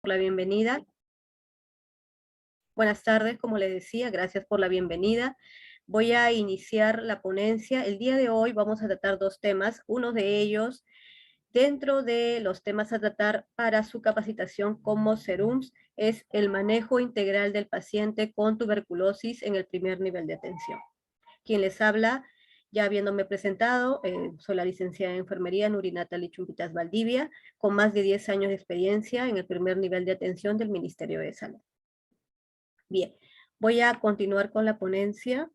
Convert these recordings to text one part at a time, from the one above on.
por la bienvenida. Buenas tardes, como les decía, gracias por la bienvenida. Voy a iniciar la ponencia. El día de hoy vamos a tratar dos temas. Uno de ellos, dentro de los temas a tratar para su capacitación como SERUMS, es el manejo integral del paciente con tuberculosis en el primer nivel de atención. Quien les habla, ya habiéndome presentado, soy la licenciada en enfermería Nuri Natalie Chumpitas Valdivia, con más de 10 años de experiencia en el primer nivel de atención del Ministerio de Salud. Bien, voy a continuar con la ponencia.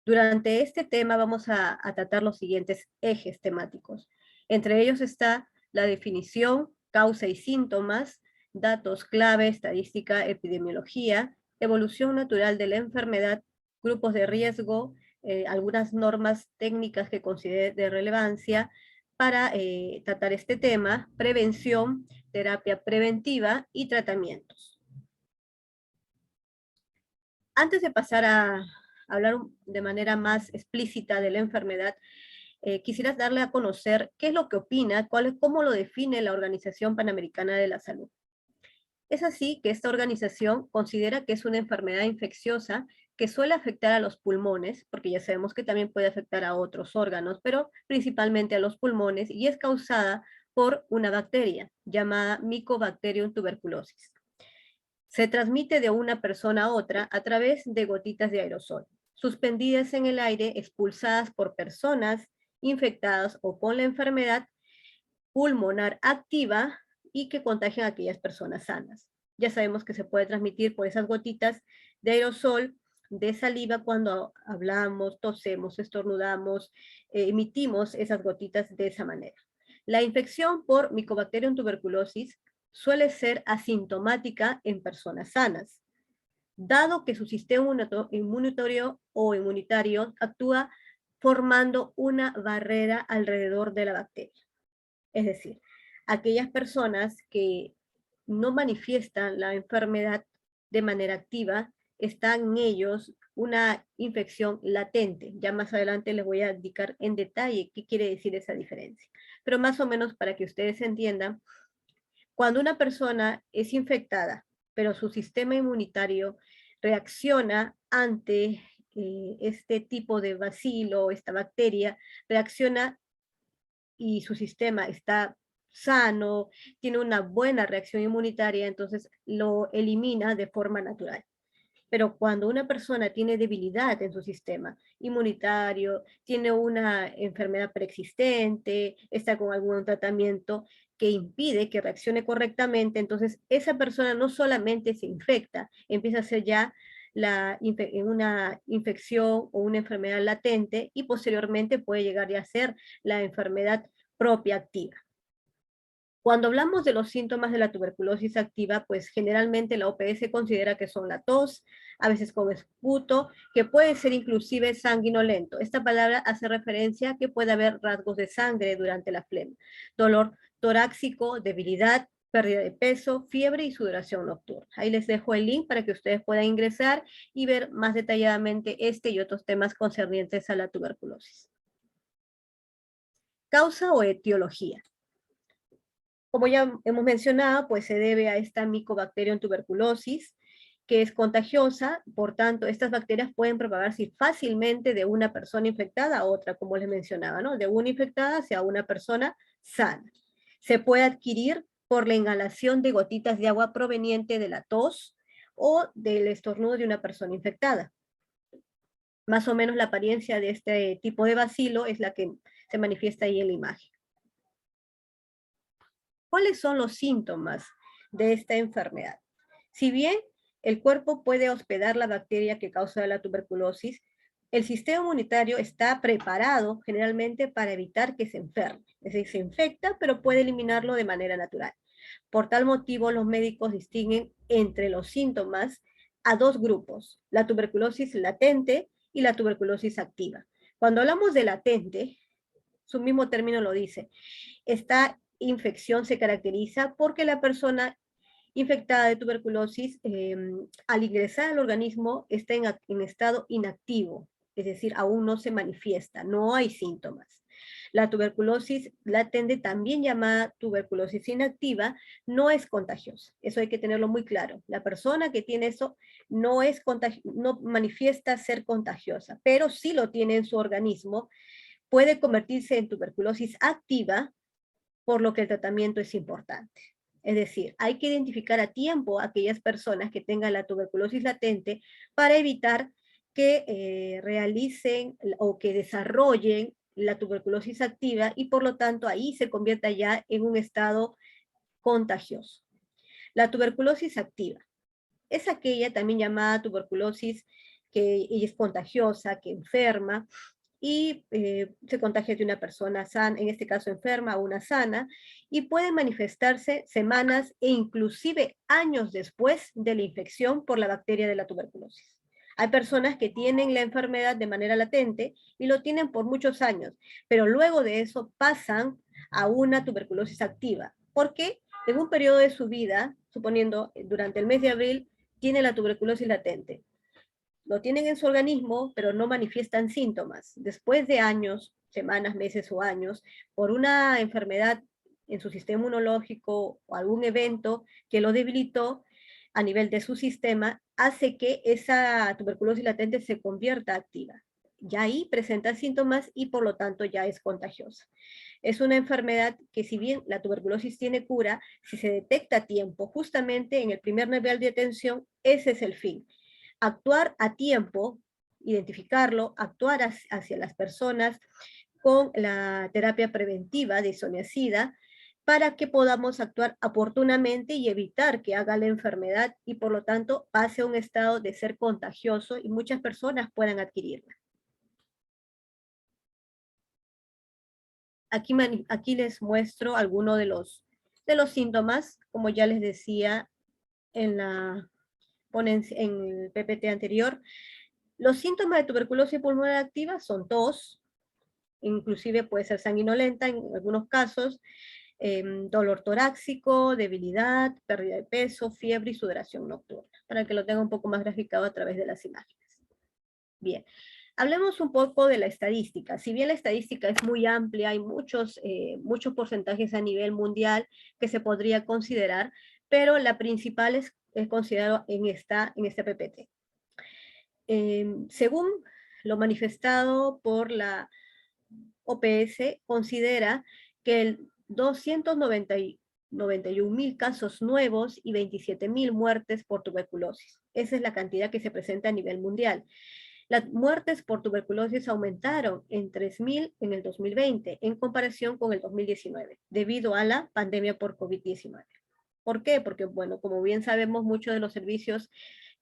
Durante este tema vamos a tratar los siguientes ejes temáticos. Entre ellos está la definición, causa y síntomas, datos clave, estadística, epidemiología, evolución natural de la enfermedad, grupos de riesgo, algunas normas técnicas que considere de relevancia para tratar este tema, prevención, terapia preventiva y tratamientos. Antes de pasar a hablar de manera más explícita de la enfermedad, quisiera darle a conocer qué es lo que opina, cómo lo define la Organización Panamericana de la Salud. Es así que esta organización considera que es una enfermedad infecciosa que suele afectar a los pulmones, porque ya sabemos que también puede afectar a otros órganos, pero principalmente a los pulmones, y es causada por una bacteria llamada Mycobacterium tuberculosis. Se transmite de una persona a otra a través de gotitas de aerosol, suspendidas en el aire, expulsadas por personas infectadas o con la enfermedad pulmonar activa y que contagian a aquellas personas sanas. Ya sabemos que se puede transmitir por esas gotitas de aerosol, de saliva, cuando hablamos, tosemos, estornudamos, emitimos esas gotitas de esa manera. La infección por Mycobacterium tuberculosis suele ser asintomática en personas sanas, dado que su sistema inmunitario o inmunitario actúa formando una barrera alrededor de la bacteria. Es decir, aquellas personas que no manifiestan la enfermedad de manera activa, están en ellos una infección latente. Ya más adelante les voy a indicar en detalle qué quiere decir esa diferencia. Pero más o menos para que ustedes entiendan, cuando una persona es infectada, pero su sistema inmunitario reacciona ante este tipo de bacilo, esta bacteria, reacciona y su sistema está sano, tiene una buena reacción inmunitaria, entonces lo elimina de forma natural. Pero cuando una persona tiene debilidad en su sistema inmunitario, tiene una enfermedad preexistente, está con algún tratamiento que impide que reaccione correctamente, entonces esa persona no solamente se infecta, empieza a ser ya una infección o una enfermedad latente y posteriormente puede llegar ya a ser la enfermedad propia activa. Cuando hablamos de los síntomas de la tuberculosis activa, pues generalmente la OPS considera que son la tos, a veces con esputo, que puede ser inclusive sanguinolento. Esta palabra hace referencia a que puede haber rasgos de sangre durante la flema, dolor torácico, debilidad, pérdida de peso, fiebre y sudoración nocturna. Ahí les dejo el link para que ustedes puedan ingresar y ver más detalladamente este y otros temas concernientes a la tuberculosis. Causa o etiología. Como ya hemos mencionado, pues se debe a esta Mycobacterium tuberculosis, que es contagiosa, por tanto, estas bacterias pueden propagarse fácilmente de una persona infectada a otra, como les mencionaba, ¿no? De una infectada hacia una persona sana. Se puede adquirir por la inhalación de gotitas de agua proveniente de la tos o del estornudo de una persona infectada. Más o menos la apariencia de este tipo de bacilo es la que se manifiesta ahí en la imagen. ¿Cuáles son los síntomas de esta enfermedad? Si bien el cuerpo puede hospedar la bacteria que causa la tuberculosis, el sistema inmunitario está preparado generalmente para evitar que se enferme. Es decir, se infecta, pero puede eliminarlo de manera natural. Por tal motivo, los médicos distinguen entre los síntomas a dos grupos, la tuberculosis latente y la tuberculosis activa. Cuando hablamos de latente, su mismo término lo dice, esta infección se caracteriza porque la persona infectada de tuberculosis al ingresar al organismo está en estado inactivo, es decir, aún no se manifiesta, no hay síntomas. La tuberculosis latente, también llamada tuberculosis inactiva, no es contagiosa. Eso hay que tenerlo muy claro. La persona que tiene eso no manifiesta ser contagiosa, pero sí lo tiene en su organismo, puede convertirse en tuberculosis activa, por lo que el tratamiento es importante. Es decir, hay que identificar a tiempo a aquellas personas que tengan la tuberculosis latente para evitar que realicen o que desarrollen la tuberculosis activa y por lo tanto ahí se convierta ya en un estado contagioso. La tuberculosis activa es aquella también llamada tuberculosis que es contagiosa, que enferma, y se contagia de una persona sana, en este caso enferma, a una sana, y puede manifestarse semanas e inclusive años después de la infección por la bacteria de la tuberculosis. Hay personas que tienen la enfermedad de manera latente y lo tienen por muchos años, pero luego de eso pasan a una tuberculosis activa. ¿Por qué? En un periodo de su vida, suponiendo durante el mes de abril, tiene la tuberculosis latente. Lo tienen en su organismo, pero no manifiestan síntomas. Después de años, semanas, meses o años, por una enfermedad en su sistema inmunológico o algún evento que lo debilitó a nivel de su sistema, hace que esa tuberculosis latente se convierta activa. Ya ahí presenta síntomas y por lo tanto ya es contagiosa. Es una enfermedad que, si bien la tuberculosis tiene cura, si se detecta a tiempo, justamente en el primer nivel de atención, ese es el fin. Actuar a tiempo, identificarlo, actuar hacia las personas con la terapia preventiva de isoniazida para que podamos actuar oportunamente y evitar que haga la enfermedad y por lo tanto pase a un estado de ser contagioso y muchas personas puedan adquirirla. Aquí les muestro algunos de los síntomas, como ya les decía en la ponencia, en el PPT anterior. Los síntomas de tuberculosis pulmonar activa son tos, inclusive puede ser sanguinolenta en algunos casos, dolor torácico, debilidad, pérdida de peso, fiebre y sudoración nocturna, para que lo tenga un poco más graficado a través de las imágenes. Bien, hablemos un poco de la estadística. Si bien la estadística es muy amplia, hay muchos porcentajes a nivel mundial que se podría considerar, pero la principal es considerado en este PPT. Según lo manifestado por la OPS, considera que el 291.000 casos nuevos y 27.000 muertes por tuberculosis. Esa es la cantidad que se presenta a nivel mundial. Las muertes por tuberculosis aumentaron en 3.000 en el 2020 en comparación con el 2019, debido a la pandemia por COVID-19. ¿Por qué? Porque, bueno, como bien sabemos, muchos de los servicios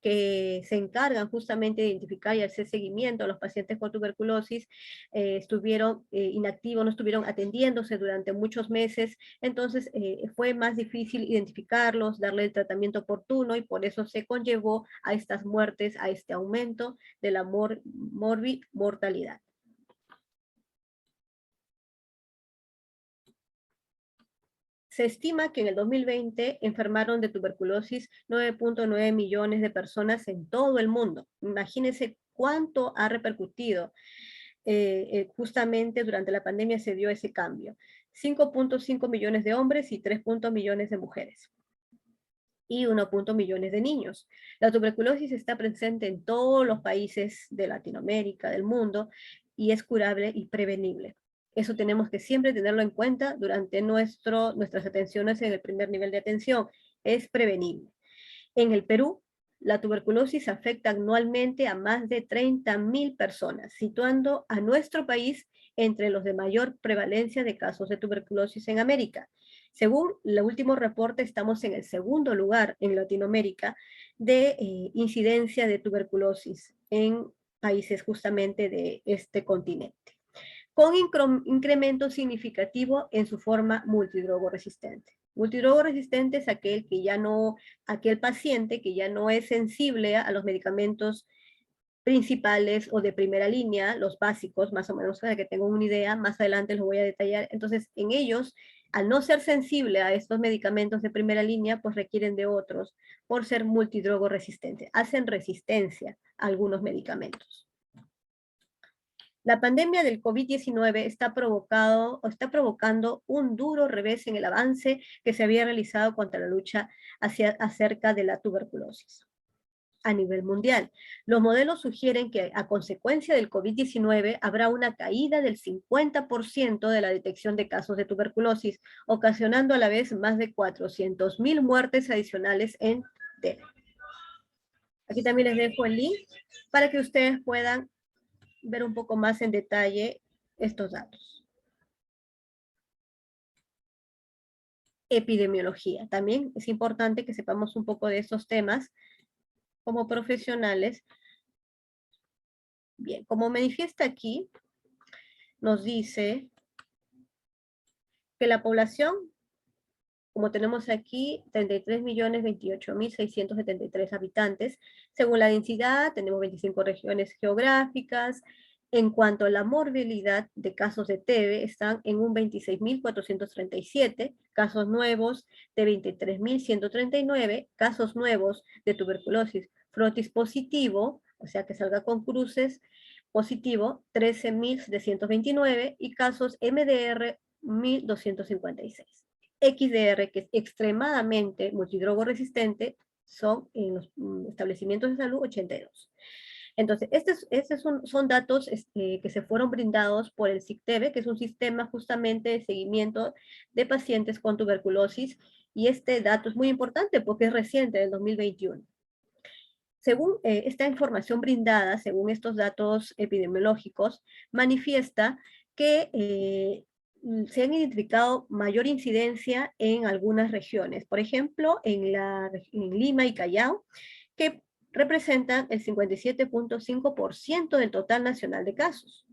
que se encargan justamente de identificar y hacer seguimiento a los pacientes con tuberculosis estuvieron inactivos, no estuvieron atendiéndose durante muchos meses, entonces fue más difícil identificarlos, darle el tratamiento oportuno y por eso se conllevó a estas muertes, a este aumento de la mortalidad. Se estima que en el 2020 enfermaron de tuberculosis 9.9 millones de personas en todo el mundo. Imagínense cuánto ha repercutido. Justamente durante la pandemia se dio ese cambio. 5.5 millones de hombres y 3 millones de mujeres. Y 1 millones de niños. La tuberculosis está presente en todos los países de Latinoamérica, del mundo, y es curable y prevenible. Eso tenemos que siempre tenerlo en cuenta durante nuestras atenciones en el primer nivel de atención. Es prevenible. En el Perú, la tuberculosis afecta anualmente a más de 30.000 personas, situando a nuestro país entre los de mayor prevalencia de casos de tuberculosis en América. Según el último reporte, estamos en el segundo lugar en Latinoamérica de incidencia de tuberculosis en países justamente de este continente, con incremento significativo en su forma multidrogo resistente. Multidrogo resistente es aquel paciente que ya no es sensible a los medicamentos principales o de primera línea, los básicos, más o menos para que tengan una idea, más adelante los voy a detallar. Entonces, en ellos, al no ser sensible a estos medicamentos de primera línea, pues requieren de otros por ser multidrogo resistente. Hacen resistencia a algunos medicamentos. La pandemia del COVID-19 está provocando un duro revés en el avance que se había realizado contra la lucha acerca de la tuberculosis a nivel mundial. Los modelos sugieren que a consecuencia del COVID-19 habrá una caída del 50% de la detección de casos de tuberculosis, ocasionando a la vez más de 400.000 muertes adicionales en TB. Aquí también les dejo el link para que ustedes puedan ver un poco más en detalle estos datos. Epidemiología. También es importante que sepamos un poco de estos temas como profesionales. Bien, como manifiesta aquí, nos dice que la población, como tenemos aquí, 33.028.673 habitantes. Según la densidad, tenemos 25 regiones geográficas. En cuanto a la morbilidad de casos de TB, están en un 26.437, casos nuevos de 23.139, casos nuevos de tuberculosis frotis positivo, o sea que salga con cruces, positivo, 13.729, y casos MDR, 1.256. XDR, que es extremadamente multidrogo resistente, son en los establecimientos de salud 82. Entonces, estos son datos que se fueron brindados por el SICTEBE, que es un sistema justamente de seguimiento de pacientes con tuberculosis, y este dato es muy importante porque es reciente, del 2021. Según esta información brindada, según estos datos epidemiológicos, manifiesta que se han identificado mayor incidencia en algunas regiones. Por ejemplo, en Lima y Callao, que representan el 57.5% del total nacional de casos,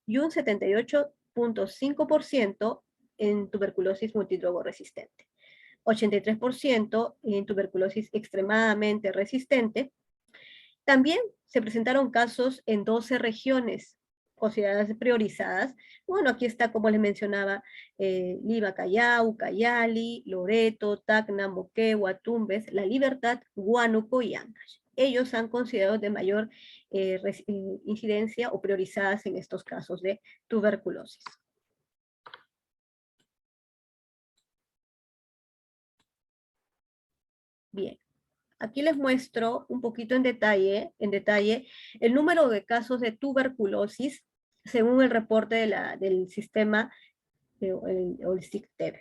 y un 78.5% en tuberculosis multidrogo resistente. 83% en tuberculosis extremadamente resistente. También se presentaron casos en 12 regiones consideradas priorizadas. Bueno, aquí está, como les mencionaba, Lima, Callao, Ucayali, Loreto, Tacna, Moquegua, Tumbes, La Libertad, Huánuco y Ancash. Ellos han considerado de mayor incidencia o priorizadas en estos casos de tuberculosis. Bien. Aquí les muestro un poquito en detalle el número de casos de tuberculosis según el reporte del sistema o el SICTEB.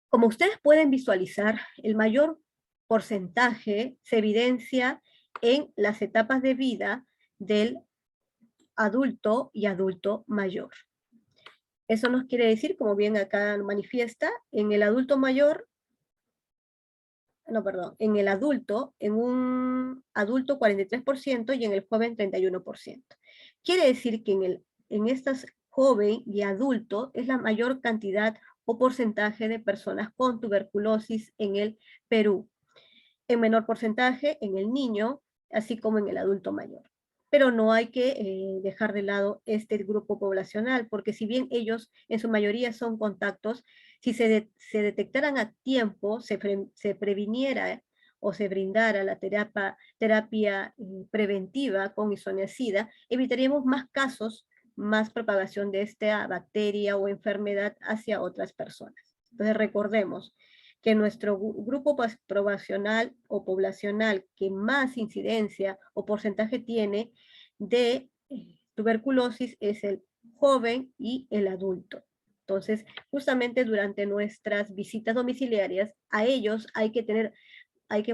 Como ustedes pueden visualizar, el mayor porcentaje se evidencia en las etapas de vida del adulto y adulto mayor. Eso nos quiere decir, como bien acá manifiesta, en el adulto mayor, en el adulto, en un adulto 43% y en el joven 31%. Quiere decir que en estas joven y adulto es la mayor cantidad o porcentaje de personas con tuberculosis en el Perú. En menor porcentaje en el niño, así como en el adulto mayor. Pero no hay que dejar de lado este grupo poblacional, porque si bien ellos en su mayoría son contactos, si se detectaran a tiempo, se previniera o se brindara la terapia preventiva con isoniazida, evitaríamos más casos, más propagación de esta bacteria o enfermedad hacia otras personas. Entonces recordemos que nuestro grupo poblacional o poblacional que más incidencia o porcentaje tiene de tuberculosis es el joven y el adulto. Entonces, justamente durante nuestras visitas domiciliarias, a ellos hay que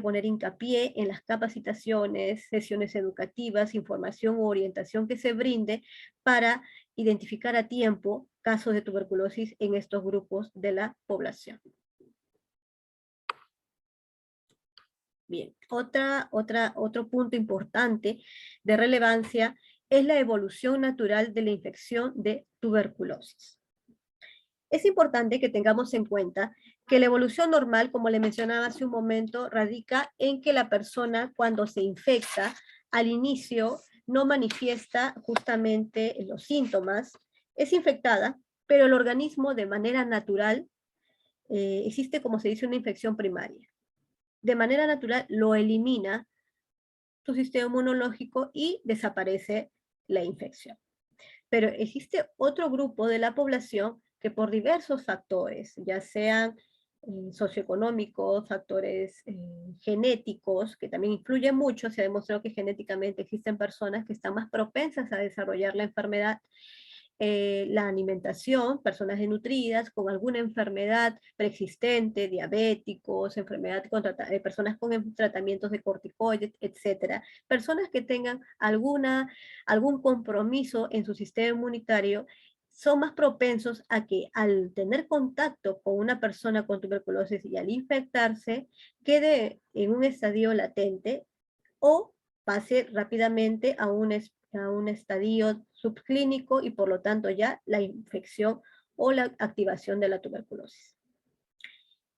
poner hincapié en las capacitaciones, sesiones educativas, información o orientación que se brinde para identificar a tiempo casos de tuberculosis en estos grupos de la población. Bien, otro punto importante de relevancia es la evolución natural de la infección de tuberculosis. Es importante que tengamos en cuenta que la evolución normal, como le mencionaba hace un momento, radica en que la persona cuando se infecta, al inicio no manifiesta justamente los síntomas, es infectada, pero el organismo de manera natural, existe como se dice una infección primaria. De manera natural lo elimina su sistema inmunológico y desaparece la infección. Pero existe otro grupo de la población que por diversos factores, ya sean socioeconómicos, factores genéticos, que también influyen mucho, se ha demostrado que genéticamente existen personas que están más propensas a desarrollar la enfermedad, la alimentación, personas desnutridas, con alguna enfermedad preexistente, diabéticos, personas con tratamientos de corticoides, etcétera. Personas que tengan algún compromiso en su sistema inmunitario son más propensos a que al tener contacto con una persona con tuberculosis y al infectarse, quede en un estadio latente o pase rápidamente a un estadio subclínico y por lo tanto ya la infección o la activación de la tuberculosis.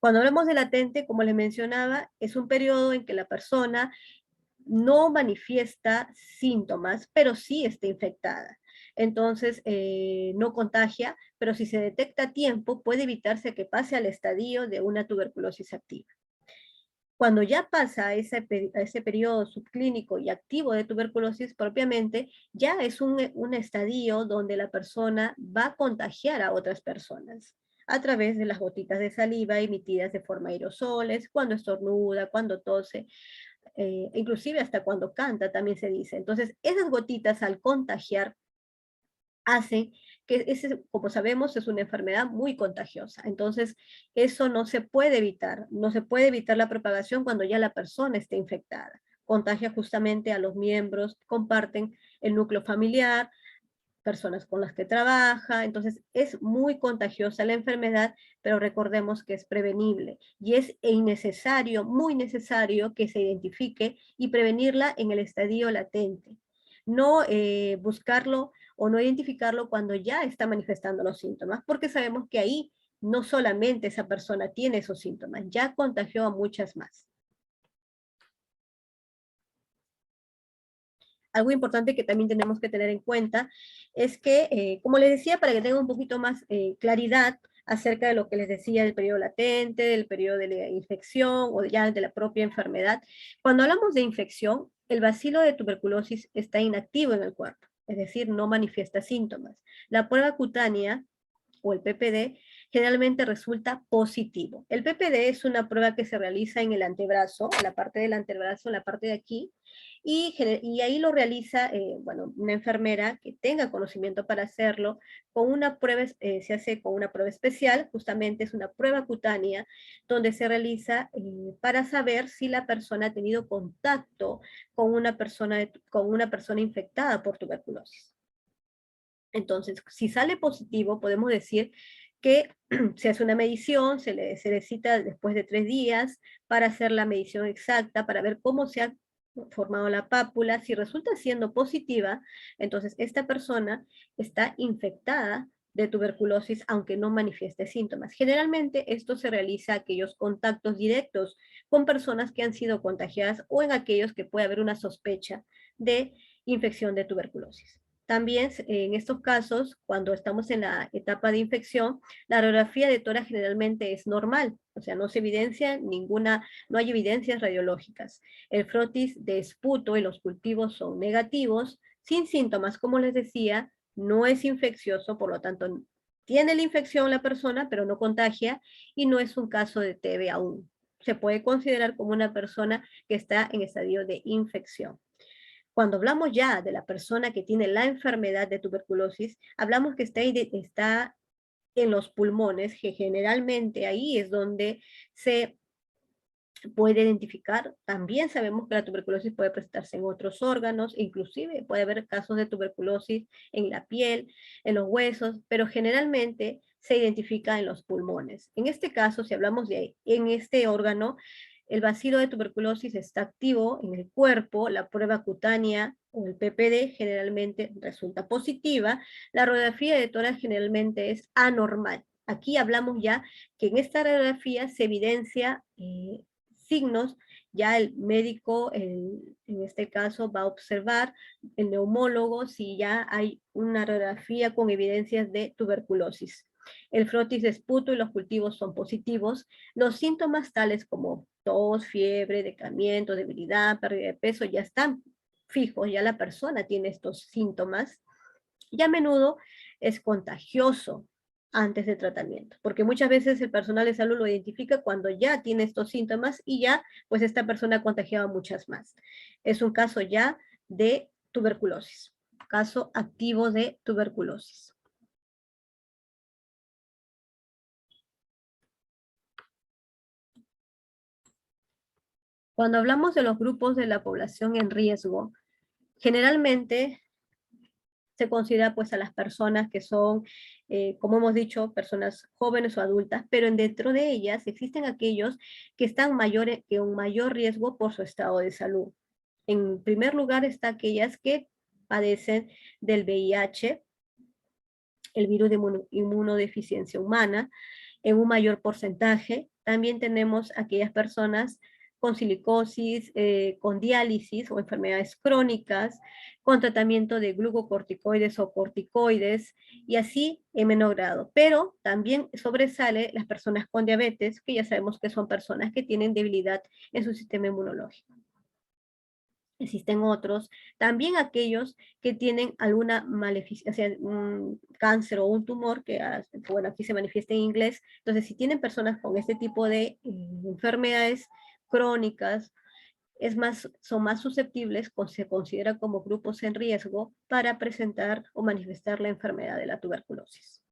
Cuando hablamos de latente, como les mencionaba, es un periodo en que la persona no manifiesta síntomas, pero sí está infectada. Entonces, no contagia, pero si se detecta a tiempo, puede evitarse que pase al estadio de una tuberculosis activa. Cuando ya pasa a ese periodo subclínico y activo de tuberculosis propiamente, ya es un estadio donde la persona va a contagiar a otras personas a través de las gotitas de saliva emitidas de forma aerosoles, cuando estornuda, cuando tose, inclusive hasta cuando canta también se dice. Entonces, esas gotitas al contagiar hacen que, como sabemos, es una enfermedad muy contagiosa. Entonces, eso no se puede evitar. No se puede evitar la propagación cuando ya la persona esté infectada. Contagia justamente a los miembros que comparten el núcleo familiar, personas con las que trabaja. Entonces, es muy contagiosa la enfermedad, pero recordemos que es prevenible y es innecesario, muy necesario que se identifique y prevenirla en el estadio latente. No buscarlo o no identificarlo cuando ya está manifestando los síntomas, porque sabemos que ahí no solamente esa persona tiene esos síntomas, ya contagió a muchas más. Algo importante que también tenemos que tener en cuenta es que, como les decía, para que tengan un poquito más claridad acerca de lo que les decía del periodo latente, del periodo de la infección o ya de la propia enfermedad, cuando hablamos de infección, el bacilo de tuberculosis está inactivo en el cuerpo, es decir, no manifiesta síntomas. La prueba cutánea o el PPD generalmente resulta positivo. El PPD es una prueba que se realiza en el antebrazo, en la parte del antebrazo, en la parte de aquí, y ahí lo realiza, bueno, una enfermera que tenga conocimiento para hacerlo, con una prueba, se hace con una prueba especial, justamente es una prueba cutánea, donde se realiza para saber si la persona ha tenido contacto con con una persona infectada por tuberculosis. Entonces, si sale positivo, podemos decir que se hace una medición, se le cita después de 3 días para hacer la medición exacta, para ver cómo se ha formado la pápula. Si resulta siendo positiva, entonces esta persona está infectada de tuberculosis, aunque no manifieste síntomas. Generalmente esto se realiza en aquellos contactos directos con personas que han sido contagiadas o en aquellos que puede haber una sospecha de infección de tuberculosis. También en estos casos, cuando estamos en la etapa de infección, la radiografía de tórax generalmente es normal, o sea, no se evidencia no hay evidencias radiológicas. El frotis de esputo y los cultivos son negativos, sin síntomas, como les decía, no es infeccioso, por lo tanto, tiene la infección la persona, pero no contagia, y no es un caso de TB aún. Se puede considerar como una persona que está en estadio de infección. Cuando hablamos ya de la persona que tiene la enfermedad de tuberculosis, hablamos que está en los pulmones, que generalmente ahí es donde se puede identificar. También sabemos que la tuberculosis puede presentarse en otros órganos, inclusive puede haber casos de tuberculosis en la piel, en los huesos, pero generalmente se identifica en los pulmones. En este caso, si hablamos en este órgano, el bacilo de tuberculosis está activo en el cuerpo, la prueba cutánea o el PPD generalmente resulta positiva, la radiografía de tórax generalmente es anormal. Aquí hablamos ya que en esta radiografía se evidencia signos, ya el médico, en este caso, va a observar, el neumólogo, si ya hay una radiografía con evidencias de tuberculosis. El frotis de esputo y los cultivos son positivos. Los síntomas tales como tos, fiebre, decaimiento, debilidad, pérdida de peso ya están fijos, ya la persona tiene estos síntomas, y a menudo es contagioso antes del tratamiento, porque muchas veces el personal de salud lo identifica cuando ya tiene estos síntomas y ya, pues esta persona ha contagiado a muchas más. Es un caso ya de tuberculosis, caso activo de tuberculosis. Cuando hablamos de los grupos de la población en riesgo, generalmente se considera pues a las personas que son, como hemos dicho, personas jóvenes o adultas, pero dentro de ellas existen aquellos que están que un mayor riesgo por su estado de salud. En primer lugar está aquellas que padecen del VIH, el virus de inmunodeficiencia humana, en un mayor porcentaje. También tenemos aquellas personas con silicosis, con diálisis o enfermedades crónicas, con tratamiento de glucocorticoides o corticoides, y así en menor grado. Pero también sobresale las personas con diabetes, que ya sabemos que son personas que tienen debilidad en su sistema inmunológico. Existen otros, también aquellos que tienen alguna maleficia, o sea, un cáncer o un tumor, bueno, aquí se manifiesta en inglés. Entonces, si tienen personas con este tipo de enfermedades crónicas, son más susceptibles, se considera como grupos en riesgo para presentar o manifestar la enfermedad de la tuberculosis.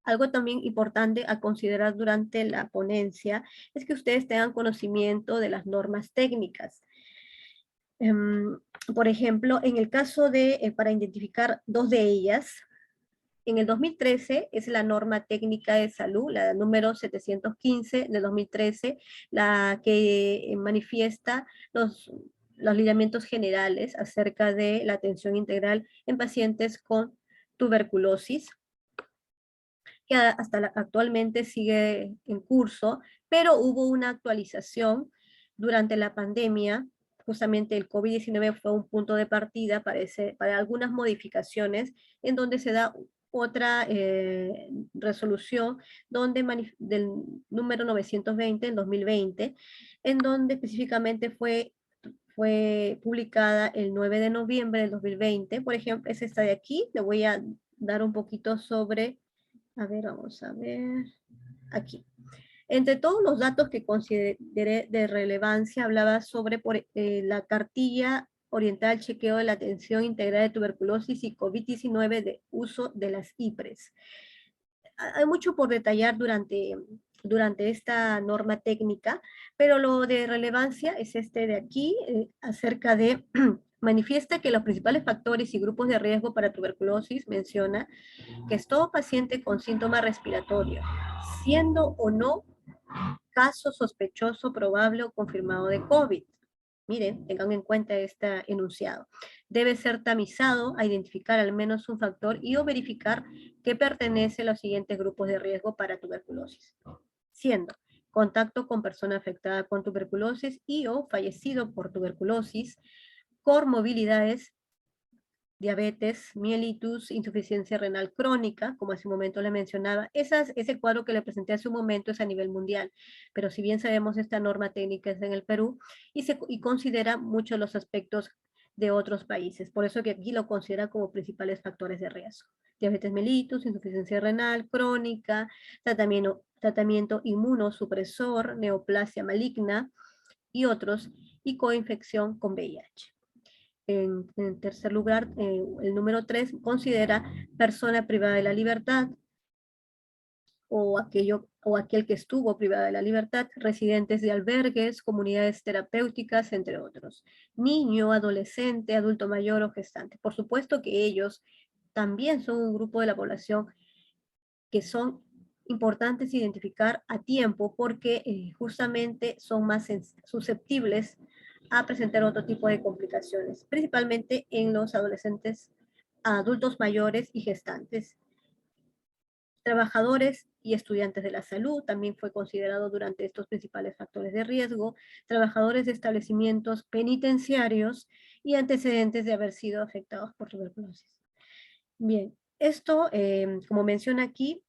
Algo también importante a considerar durante la ponencia es que ustedes tengan conocimiento de las normas técnicas. Por ejemplo, en el caso para identificar dos de ellas, en el 2013 es la norma técnica de salud, la número 715 de 2013, la que manifiesta los lineamientos generales acerca de la atención integral en pacientes con tuberculosis, que actualmente sigue en curso, pero hubo una actualización durante la pandemia. Justamente el COVID-19 fue un punto de partida para algunas modificaciones en donde se da otra resolución del número 920 en 2020, en donde específicamente fue publicada el 9 de noviembre del 2020. Por ejemplo, es esta de aquí. Le voy a dar un poquito sobre, a ver, vamos a ver, aquí. Entre todos los datos que consideré de relevancia, hablaba sobre la cartilla orientada al chequeo de la atención integral de tuberculosis y COVID-19 de uso de las IPRES. Hay mucho por detallar durante esta norma técnica, pero lo de relevancia es este de aquí, acerca de, manifiesta que los principales factores y grupos de riesgo para tuberculosis menciona que es todo paciente con síntoma respiratorio, siendo o no caso sospechoso, probable o confirmado de COVID. Miren, tengan en cuenta este enunciado. Debe ser tamizado a identificar al menos un factor y o verificar que pertenece a los siguientes grupos de riesgo para tuberculosis, siendo contacto con persona afectada con tuberculosis y o fallecido por tuberculosis, comorbilidades, diabetes, mielitis, insuficiencia renal crónica, como hace un momento le mencionaba. Ese cuadro que le presenté hace un momento es a nivel mundial, pero si bien sabemos esta norma técnica es en el Perú y considera muchos los aspectos de otros países, por eso que aquí lo considera como principales factores de riesgo. Diabetes mellitus, insuficiencia renal crónica, tratamiento inmunosupresor, neoplasia maligna y otros, y coinfección con VIH. En tercer lugar, el número 3 considera persona privada de la libertad o aquel que estuvo privada de la libertad, residentes de albergues, comunidades terapéuticas, entre otros. Niño, adolescente, adulto mayor o gestante. Por supuesto que ellos también son un grupo de la población que son importantes identificar a tiempo porque justamente son más susceptibles a presentar otro tipo de complicaciones, principalmente en los adolescentes, adultos mayores y gestantes. Trabajadores y estudiantes de la salud también fue considerado durante estos principales factores de riesgo, trabajadores de establecimientos penitenciarios y antecedentes de haber sido afectados por tuberculosis. Bien, esto, como menciona aquí,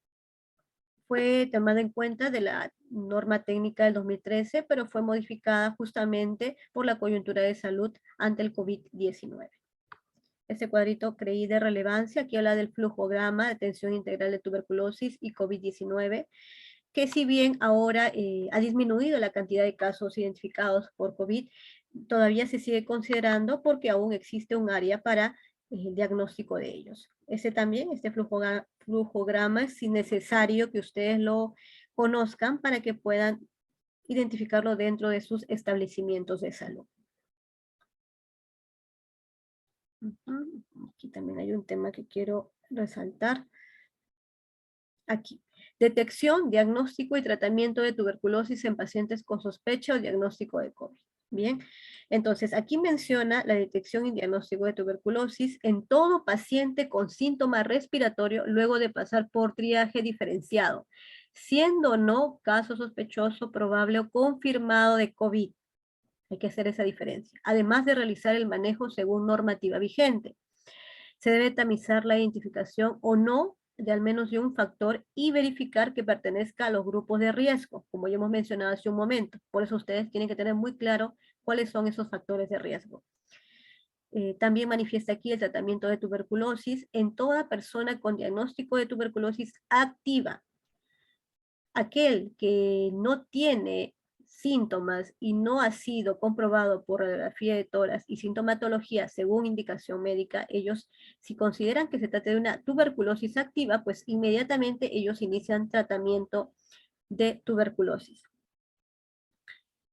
fue tomada en cuenta de la norma técnica del 2013, pero fue modificada justamente por la coyuntura de salud ante el COVID-19. Este cuadrito creí de relevancia, aquí habla del flujograma de atención integral de tuberculosis y COVID-19, que si bien ahora ha disminuido la cantidad de casos identificados por COVID, todavía se sigue considerando porque aún existe un área para el diagnóstico de ellos. Este flujograma es necesario que ustedes lo conozcan para que puedan identificarlo dentro de sus establecimientos de salud. Aquí también hay un tema que quiero resaltar. Aquí. Detección, diagnóstico y tratamiento de tuberculosis en pacientes con sospecha o diagnóstico de COVID. Bien, entonces aquí menciona la detección y diagnóstico de tuberculosis en todo paciente con síntoma respiratorio luego de pasar por triaje diferenciado, siendo o no caso sospechoso, probable o confirmado de COVID. Hay que hacer esa diferencia. Además de realizar el manejo según normativa vigente. Se debe tamizar la identificación o no de al menos de un factor y verificar que pertenezca a los grupos de riesgo, como ya hemos mencionado hace un momento. Por eso ustedes tienen que tener muy claro cuáles son esos factores de riesgo. También manifiesta aquí el tratamiento de tuberculosis en toda persona con diagnóstico de tuberculosis activa. Aquel que no tiene síntomas y no ha sido comprobado por radiografía de tórax y sintomatología según indicación médica, ellos, si consideran que se trata de una tuberculosis activa, pues inmediatamente ellos inician tratamiento de tuberculosis.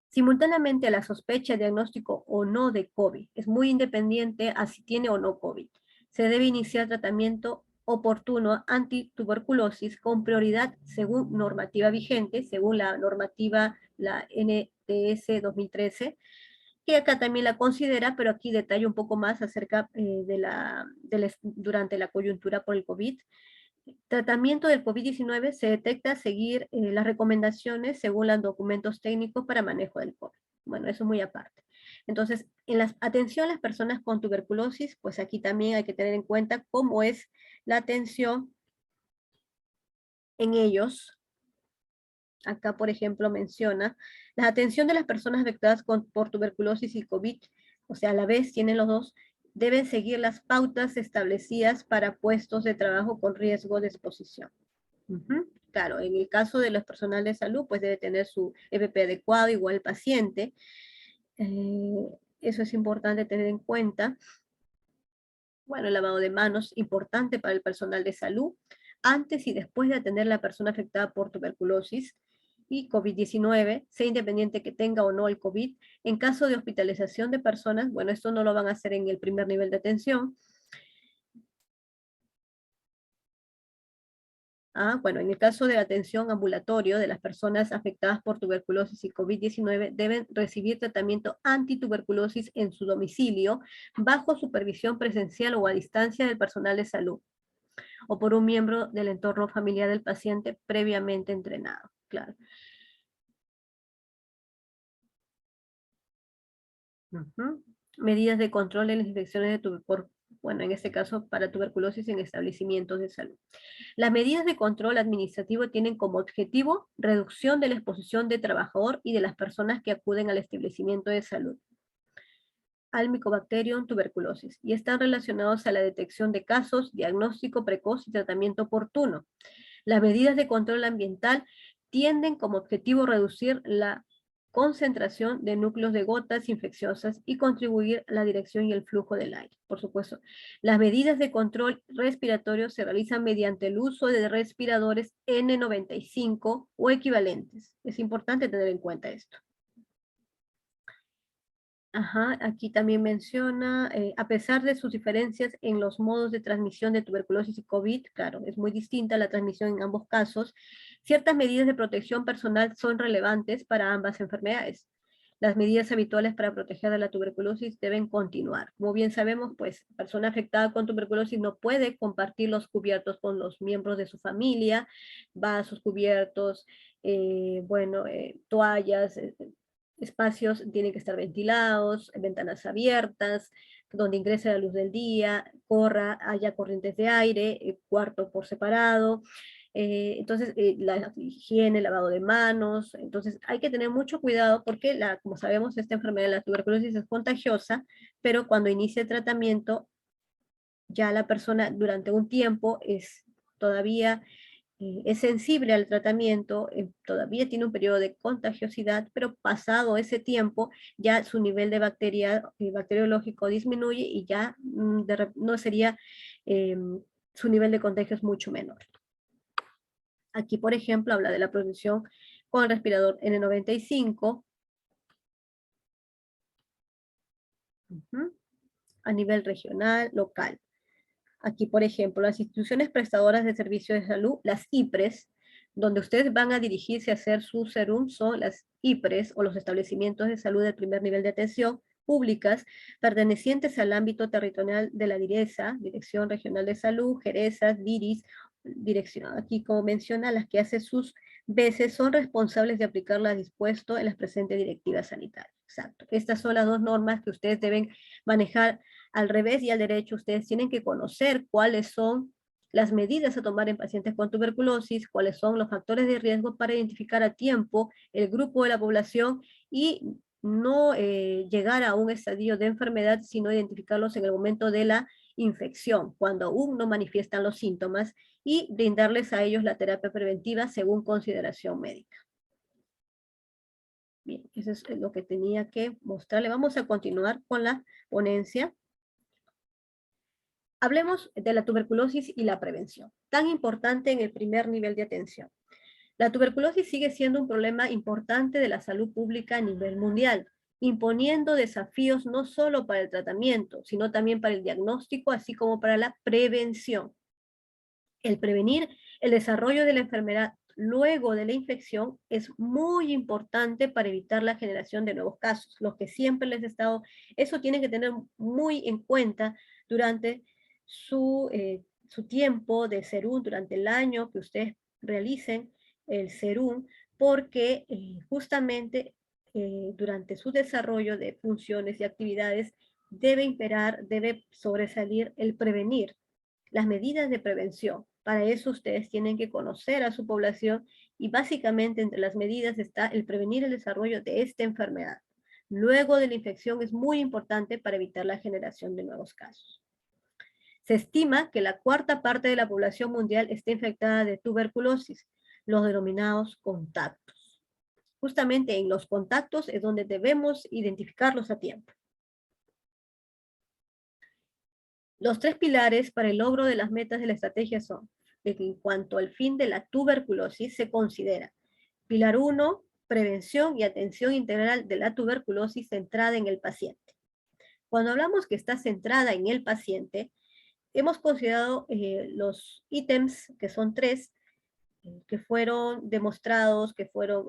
Simultáneamente a la sospecha, diagnóstico o no de COVID, es muy independiente a si tiene o no COVID. Se debe iniciar tratamiento oportuno antituberculosis con prioridad según normativa vigente, según la normativa, la NTS 2013, que acá también la considera, pero aquí detalle un poco más acerca durante la coyuntura por el COVID. Tratamiento del COVID-19 se detecta seguir las recomendaciones según los documentos técnicos para manejo del COVID. Bueno, eso es muy aparte. Entonces, en la atención a las personas con tuberculosis, pues aquí también hay que tener en cuenta cómo es la atención en ellos. Acá, por ejemplo, menciona la atención de las personas afectadas por tuberculosis y COVID, o sea, a la vez tienen los dos, deben seguir las pautas establecidas para puestos de trabajo con riesgo de exposición. Claro, en el caso de los personal de salud, pues debe tener su EPP adecuado, igual el paciente. Eso es importante tener en cuenta. Bueno, el lavado de manos, importante para el personal de salud, antes y después de atender a la persona afectada por tuberculosis y COVID-19, sea independiente que tenga o no el COVID. En caso de hospitalización de personas, bueno, esto no lo van a hacer en el primer nivel de atención. Bueno, en el caso de la atención ambulatorio de las personas afectadas por tuberculosis y COVID-19 deben recibir tratamiento antituberculosis en su domicilio bajo supervisión presencial o a distancia del personal de salud o por un miembro del entorno familiar del paciente previamente entrenado. Claro. Medidas de control en las infecciones de tuberculosis. Bueno, en este caso para tuberculosis en establecimientos de salud. Las medidas de control administrativo tienen como objetivo reducción de la exposición del trabajador y de las personas que acuden al establecimiento de salud al Mycobacterium tuberculosis y están relacionados a la detección de casos, diagnóstico precoz y tratamiento oportuno. Las medidas de control ambiental tienden como objetivo reducir la concentración de núcleos de gotas infecciosas y contribuir a la dirección y el flujo del aire. Por supuesto, las medidas de control respiratorio se realizan mediante el uso de respiradores N95 o equivalentes. Es importante tener en cuenta esto. Aquí también menciona, a pesar de sus diferencias en los modos de transmisión de tuberculosis y COVID, claro, es muy distinta la transmisión en ambos casos, ciertas medidas de protección personal son relevantes para ambas enfermedades. Las medidas habituales para proteger de la tuberculosis deben continuar. Como bien sabemos, pues, persona afectada con tuberculosis no puede compartir los cubiertos con los miembros de su familia, vasos, cubiertos, toallas, espacios tienen que estar ventilados, ventanas abiertas, donde ingrese la luz del día, haya corrientes de aire, cuarto por separado. Entonces, la higiene, lavado de manos, entonces hay que tener mucho cuidado porque, como sabemos, esta enfermedad de la tuberculosis es contagiosa, pero cuando inicia el tratamiento, ya la persona durante un tiempo todavía es sensible al tratamiento, todavía tiene un periodo de contagiosidad, pero pasado ese tiempo ya su nivel de bacteriológico disminuye y ya no sería, eh, su nivel de contagio es mucho menor. Aquí, por ejemplo, habla de la protección con el respirador N95, a nivel regional, local. Aquí, por ejemplo, las instituciones prestadoras de servicios de salud, las IPRES, donde ustedes van a dirigirse a hacer su serum, son las IPRES o los establecimientos de salud del primer nivel de atención públicas pertenecientes al ámbito territorial de la DIRESA, Dirección Regional de Salud, Jerezas, DIRIS, dirección, aquí como menciona, las que hace sus veces son responsables de aplicar lo dispuesto en las presentes directivas sanitarias. Exacto. Estas son las dos normas que ustedes deben manejar al revés y al derecho. Ustedes tienen que conocer cuáles son las medidas a tomar en pacientes con tuberculosis, cuáles son los factores de riesgo para identificar a tiempo el grupo de la población y no llegar a un estadio de enfermedad, sino identificarlos en el momento de la infección, cuando aún no manifiestan los síntomas, y brindarles a ellos la terapia preventiva según consideración médica. Bien, eso es lo que tenía que mostrarle. Vamos a continuar con la ponencia. Hablemos de la tuberculosis y la prevención, tan importante en el primer nivel de atención. La tuberculosis sigue siendo un problema importante de la salud pública a nivel mundial, imponiendo desafíos no solo para el tratamiento, sino también para el diagnóstico, así como para la prevención. El prevenir el desarrollo de la enfermedad luego de la infección es muy importante para evitar la generación de nuevos casos. Lo que siempre les he estado, eso tienen que tener muy en cuenta durante su tiempo de serum, durante el año que ustedes realicen el serum, porque justamente durante su desarrollo de funciones y actividades debe imperar, debe sobresalir el prevenir, las medidas de prevención. Para eso ustedes tienen que conocer a su población y básicamente entre las medidas está el prevenir el desarrollo de esta enfermedad. Luego de la infección es muy importante para evitar la generación de nuevos casos. Se estima que la cuarta parte de la población mundial está infectada de tuberculosis, los denominados contactos. Justamente en los contactos es donde debemos identificarlos a tiempo. Los tres pilares para el logro de las metas de la estrategia son, en cuanto al fin de la tuberculosis, se considera: pilar 1, prevención y atención integral de la tuberculosis centrada en el paciente. Cuando hablamos que está centrada en el paciente, hemos considerado los ítems, que son 3, que fueron demostrados, que fueron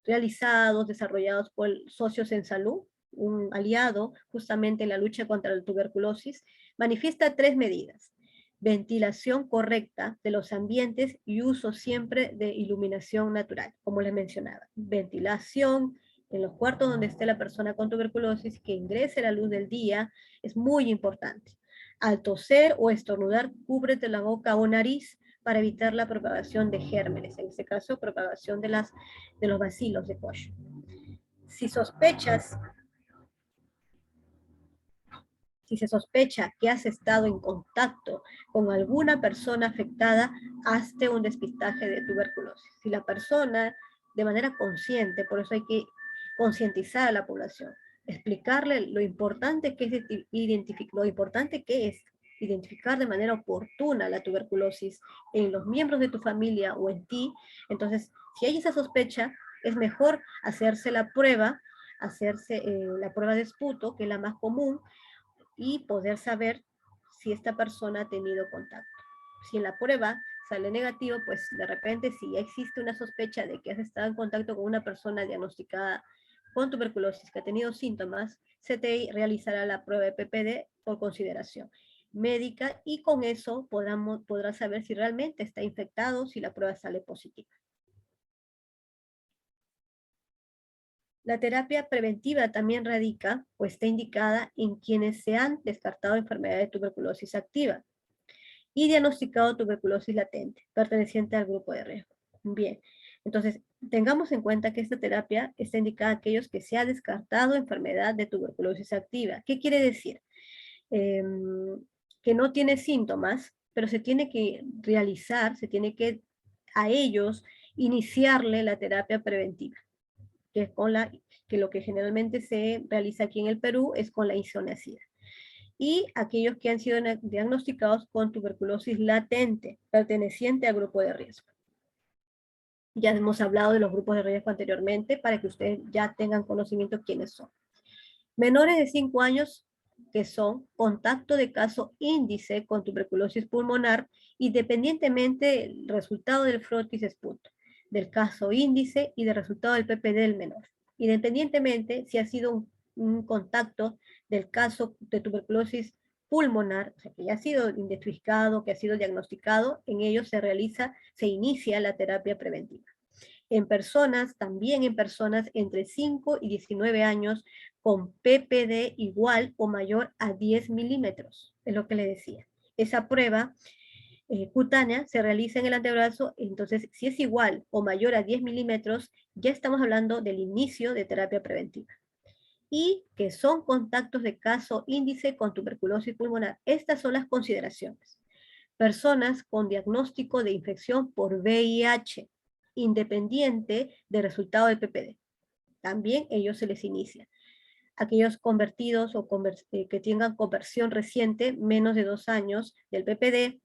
realizados, desarrollados por Socios en Salud, un aliado justamente en la lucha contra la tuberculosis. Manifiesta 3 medidas: ventilación correcta de los ambientes y uso siempre de iluminación natural, como les mencionaba. Ventilación en los cuartos donde esté la persona con tuberculosis, que ingrese la luz del día, es muy importante. Al toser o estornudar, cúbrete la boca o nariz para evitar la propagación de gérmenes, en este caso propagación de los bacilos de Koch. Si se sospecha que has estado en contacto con alguna persona afectada, hazte un despistaje de tuberculosis. Si la persona, de manera consciente, por eso hay que concientizar a la población, explicarle lo importante que es identificar de manera oportuna la tuberculosis en los miembros de tu familia o en ti. Entonces, si hay esa sospecha, es mejor hacerse la prueba de esputo, que es la más común, y poder saber si esta persona ha tenido contacto. Si en la prueba sale negativo, pues de repente si ya existe una sospecha de que has estado en contacto con una persona diagnosticada con tuberculosis que ha tenido síntomas, se te realizará la prueba de PPD por consideración médica, y con eso podrás saber si realmente está infectado, si la prueba sale positiva. La terapia preventiva también radica o está indicada en quienes se han descartado enfermedad de tuberculosis activa. y diagnosticado tuberculosis latente, perteneciente al grupo de riesgo. Bien, entonces tengamos en cuenta que esta terapia está indicada a aquellos que se ha descartado enfermedad de tuberculosis activa. ¿Qué quiere decir? Que no tiene síntomas, pero se tiene que realizar, se tiene que a ellos iniciarle la terapia preventiva, que es con que lo que generalmente se realiza aquí en el Perú es con la isoniazida. Y aquellos que han sido diagnosticados con tuberculosis latente, perteneciente al grupo de riesgo. Ya hemos hablado de los grupos de riesgo anteriormente para que ustedes ya tengan conocimiento quiénes son. Menores de 5 años que son contacto de caso índice con tuberculosis pulmonar, independientemente del resultado del frotis sputum, del caso índice y del resultado del PPD del menor, independientemente si ha sido un contacto del caso de tuberculosis pulmonar, o sea, que ya ha sido identificado, que ha sido diagnosticado, en ellos se inicia la terapia preventiva. En personas, también en personas entre 5 y 19 años con PPD igual o mayor a 10 milímetros, es lo que le decía. Esa prueba cutánea se realiza en el antebrazo, entonces si es igual o mayor a 10 milímetros, ya estamos hablando del inicio de terapia preventiva. Y que son contactos de caso índice con tuberculosis pulmonar. Estas son las consideraciones. Personas con diagnóstico de infección por VIH, independiente del resultado del PPD. También ellos se les inicia. Aquellos convertidos o que tengan conversión reciente, menos de 2 años del PPD,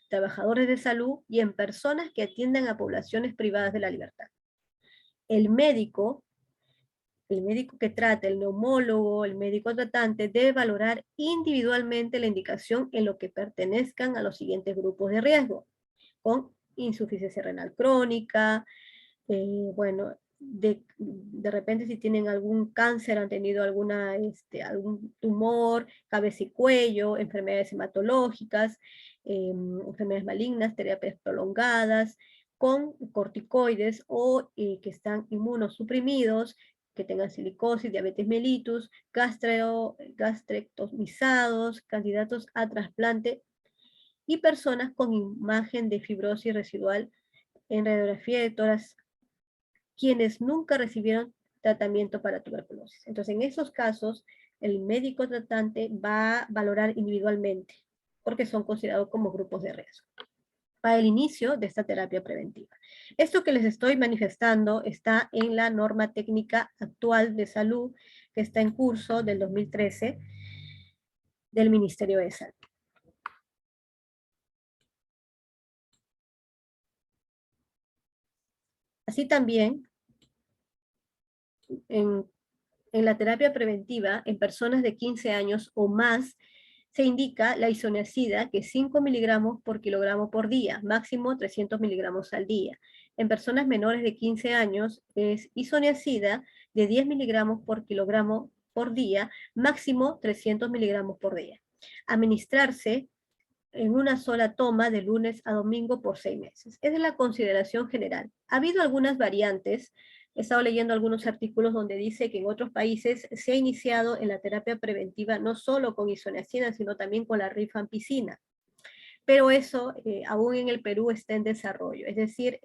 trabajadores de salud y en personas que atiendan a poblaciones privadas de la libertad. El médico que trata, el neumólogo, el médico tratante, debe valorar individualmente la indicación en lo que pertenezcan a los siguientes grupos de riesgo, con insuficiencia renal crónica, bueno, de repente si tienen algún cáncer, han tenido algún tumor, cabeza y cuello, enfermedades hematológicas, enfermedades malignas, terapias prolongadas, con corticoides o que están inmunosuprimidos, que tengan silicosis, diabetes mellitus, gastrectomizados, candidatos a trasplante y personas con imagen de fibrosis residual en radiografía de tórax, quienes nunca recibieron tratamiento para tuberculosis. Entonces, en esos casos, el médico tratante va a valorar individualmente, porque son considerados como grupos de riesgo, para el inicio de esta terapia preventiva. Esto que les estoy manifestando está en la norma técnica actual de salud, que está en curso del 2013 del Ministerio de Salud. Así también, en la terapia preventiva, en personas de 15 años o más, se indica la isoniazida, que es 5 miligramos por kilogramo por día, máximo 300 miligramos al día. En personas menores de 15 años es isoniazida de 10 miligramos por kilogramo por día, máximo 300 miligramos por día. Administrarse en una sola toma de lunes a domingo por 6 meses. Esa es la consideración general. Ha habido algunas variantes. He estado leyendo algunos artículos donde dice que en otros países se ha iniciado en la terapia preventiva no solo con isoniazida, sino también con la rifampicina. Pero eso aún en el Perú está en desarrollo. Es decir,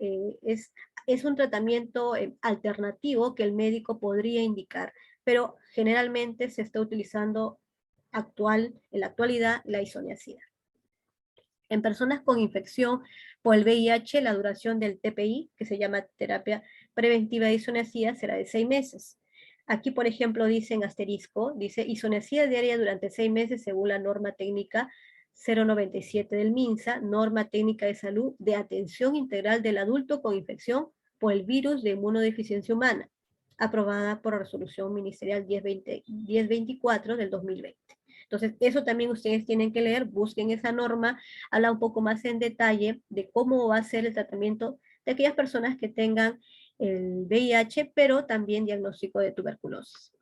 es un tratamiento alternativo que el médico podría indicar, pero generalmente se está utilizando en la actualidad la isoniazida. En personas con infección por el VIH, la duración del TPI, que se llama terapia preventiva de isoniazida, será de 6 meses. Aquí, por ejemplo, dice en asterisco, dice isoniazida diaria durante 6 meses según la norma técnica 097 del MINSA, norma técnica de salud de atención integral del adulto con infección por el virus de inmunodeficiencia humana, aprobada por la resolución ministerial 1024 del 2020. Entonces, eso también ustedes tienen que leer, busquen esa norma, habla un poco más en detalle de cómo va a ser el tratamiento de aquellas personas que tengan el VIH, pero también diagnóstico de tuberculosis.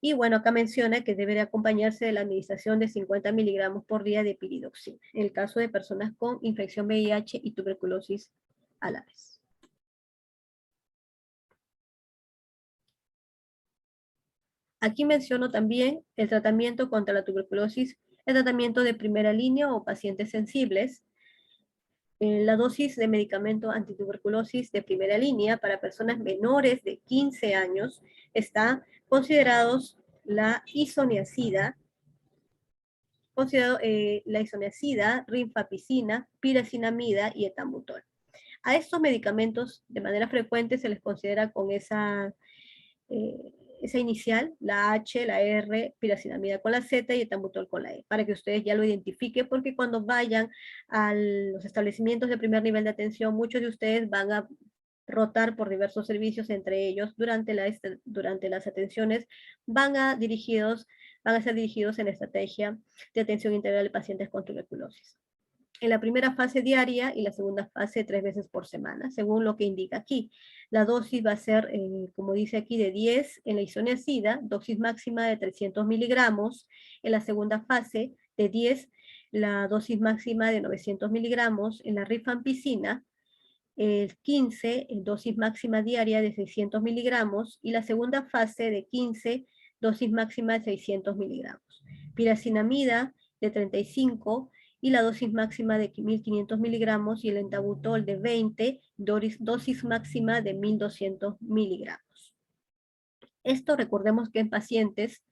Y bueno, acá menciona que debe de acompañarse de la administración de 50 miligramos por día de piridoxina, en el caso de personas con infección VIH y tuberculosis a la vez. Aquí menciono también el tratamiento contra la tuberculosis, el tratamiento de primera línea o pacientes sensibles, la dosis de medicamento antituberculosis de primera línea para personas menores de 15 años está considerados la isoniazida, rifampicina, piracinamida y etambutol. A estos medicamentos de manera frecuente se les considera con esa inicial, la H, la R, piracinamida con la Z y etambutol con la E, para que ustedes ya lo identifiquen, porque cuando vayan a los establecimientos de primer nivel de atención, muchos de ustedes van a rotar por diversos servicios, entre ellos durante las atenciones van a ser dirigidos en la estrategia de atención integral de pacientes con tuberculosis. En la primera fase diaria y la segunda fase 3 veces por semana, según lo que indica aquí. La dosis va a ser, como dice aquí, de 10 en la isoniazida, dosis máxima de 300 miligramos. En la segunda fase de 10, la dosis máxima de 900 miligramos. En la rifampicina, 15, dosis máxima diaria de 600 miligramos. Y la segunda fase de 15, dosis máxima de 600 miligramos. Piracinamida de 35 y la dosis máxima de 1500 miligramos y el etambutol de 20, dosis máxima de 1200 miligramos. Esto recordemos que en pacientes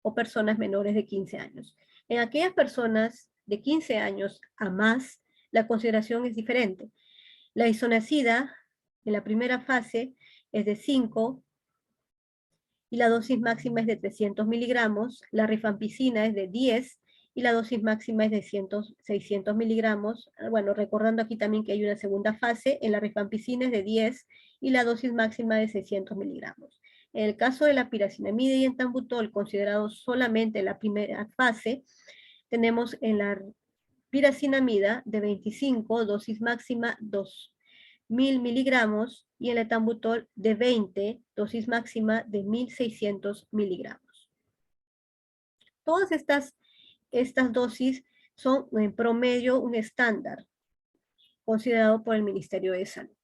o personas menores de 15 años. En aquellas personas de 15 años a más, la consideración es diferente. La isoniazida en la primera fase es de 5 y la dosis máxima es de 300 miligramos, la rifampicina es de 10 y la dosis máxima es de 600 miligramos. Bueno, recordando aquí también que hay una segunda fase, en la rifampicina es de 10 y la dosis máxima de 600 miligramos. En el caso de la piracinamida y etambutol, considerados solamente en la primera fase, tenemos en la piracinamida de 25, dosis máxima 2000 miligramos, y el etambutol de 20, dosis máxima de 1600 miligramos. Todas estas dosis son en promedio un estándar considerado por el Ministerio de Salud.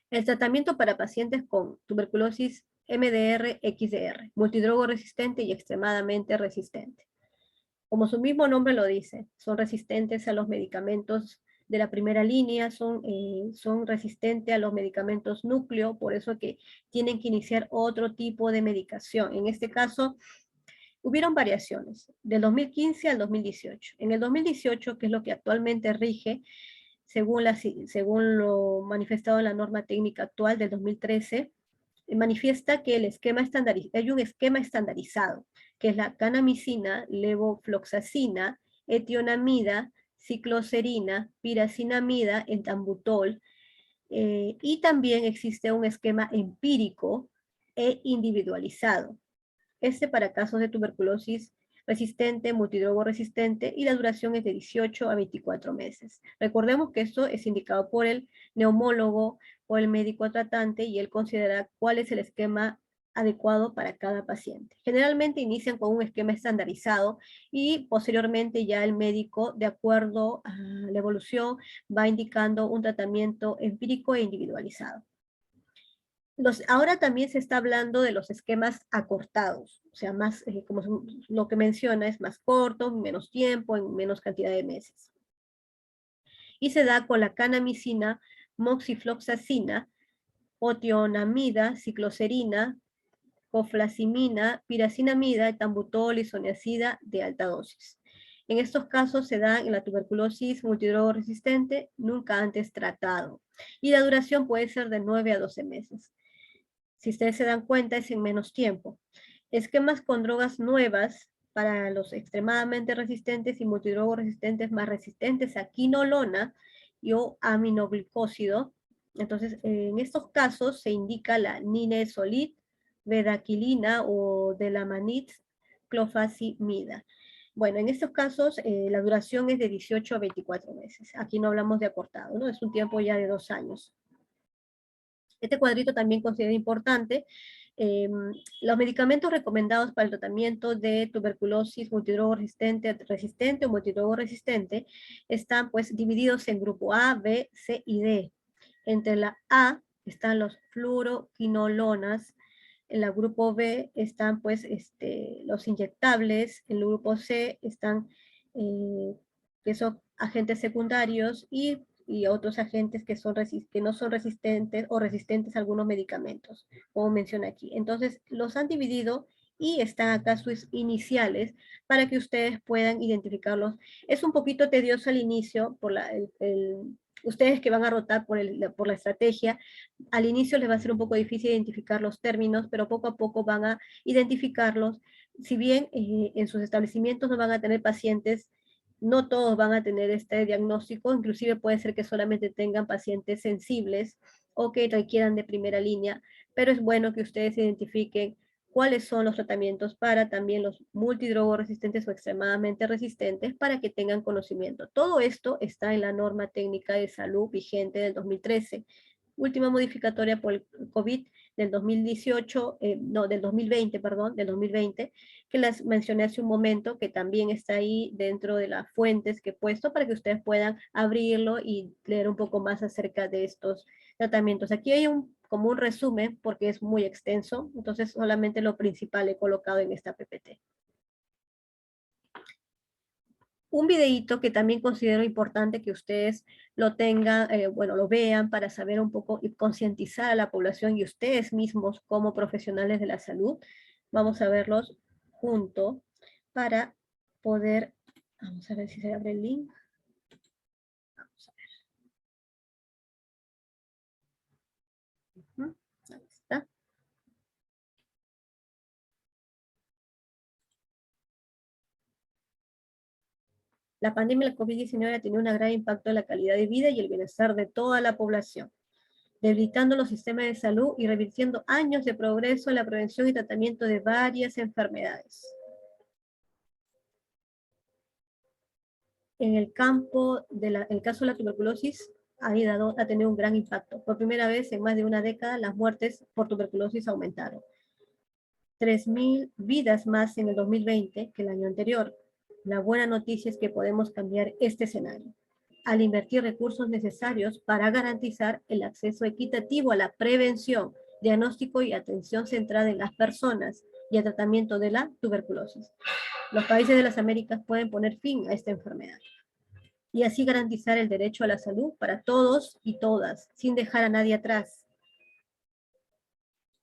El tratamiento para pacientes con tuberculosis MDR-XDR, multidrogo resistente y extremadamente resistente. Como su mismo nombre lo dice, son resistentes a los medicamentos de la primera línea, son resistentes a los medicamentos núcleo, por eso que tienen que iniciar otro tipo de medicación. En este caso, hubieron variaciones, del 2015 al 2018. En el 2018, que es lo que actualmente rige, según lo manifestado en la norma técnica actual del 2013, manifiesta que hay un esquema estandarizado, que es la canamicina, levofloxacina, etionamida, cicloserina, piracinamida, etambutol, y también existe un esquema empírico e individualizado. Para casos de tuberculosis resistente, multidrogo resistente, y la duración es de 18 a 24 meses. Recordemos que esto es indicado por el neumólogo o el médico tratante y él considera cuál es el esquema adecuado para cada paciente. Generalmente inician con un esquema estandarizado y posteriormente ya el médico, de acuerdo a la evolución, va indicando un tratamiento empírico e individualizado. Ahora también se está hablando de los esquemas acortados, o sea, más, como lo que menciona, es más corto, menos tiempo, en menos cantidad de meses. Y se da con la canamicina, moxifloxacina, otionamida, cicloserina, coflacimina, piracinamida, etambutol, isoniazida de alta dosis. En estos casos se da en la tuberculosis multidrogo resistente, nunca antes tratado. Y la duración puede ser de 9 a 12 meses. Si ustedes se dan cuenta, es en menos tiempo. Esquemas con drogas nuevas para los extremadamente resistentes y multidrogo resistentes más resistentes a quinolona o aminoglicósido. Entonces, en estos casos se indica la ninesolid, bedaquilina o delamanid, clofazimida. Bueno, en estos casos la duración es de 18 a 24 meses. Aquí no hablamos de acortado, ¿no? Es un tiempo ya de 2 años. Este cuadrito también considera importante. Los medicamentos recomendados para el tratamiento de tuberculosis multidrogo resistente o multidrogo resistente están pues divididos en grupo A, B, C y D. Entre la A están los fluoroquinolonas, En el grupo B están pues los inyectables, en el grupo C están que son agentes secundarios y otros agentes que no son resistentes o resistentes a algunos medicamentos, como menciona aquí. Entonces, los han dividido y están acá sus iniciales para que ustedes puedan identificarlos. Es un poquito tedioso al inicio por ustedes que van a rotar por la estrategia, al inicio les va a ser un poco difícil identificar los términos, pero poco a poco van a identificarlos. Si bien en sus establecimientos no van a tener pacientes, no todos van a tener este diagnóstico, inclusive puede ser que solamente tengan pacientes sensibles o que requieran de primera línea, pero es bueno que ustedes identifiquen cuáles son los tratamientos para también los multidrogoresistentes o extremadamente resistentes para que tengan conocimiento. Todo esto está en la norma técnica de salud vigente del 2013. Última modificatoria por el COVID del 2018, no, del 2020, perdón, del 2020, que las mencioné hace un momento, que también está ahí dentro de las fuentes que he puesto para que ustedes puedan abrirlo y leer un poco más acerca de estos tratamientos. Aquí hay como un resumen porque es muy extenso, entonces solamente lo principal he colocado en esta PPT. Un videíto que también considero importante que ustedes lo tengan, bueno, lo vean para saber un poco y concientizar a la población y ustedes mismos como profesionales de la salud. Vamos a verlos juntos para poder, vamos a ver si se abre el link. Vamos a ver. Ahí está. La pandemia del COVID-19 ha tenido un gran impacto en la calidad de vida y el bienestar de toda la población, debilitando los sistemas de salud y revirtiendo años de progreso en la prevención y tratamiento de varias enfermedades. En el campo el caso de la tuberculosis ha tenido un gran impacto. Por primera vez en más de una década, las muertes por tuberculosis aumentaron. 3.000 vidas más en el 2020 que el año anterior. La buena noticia es que podemos cambiar este escenario al invertir recursos necesarios para garantizar el acceso equitativo a la prevención, diagnóstico y atención centrada en las personas y al tratamiento de la tuberculosis. Los países de las Américas pueden poner fin a esta enfermedad y así garantizar el derecho a la salud para todos y todas, sin dejar a nadie atrás.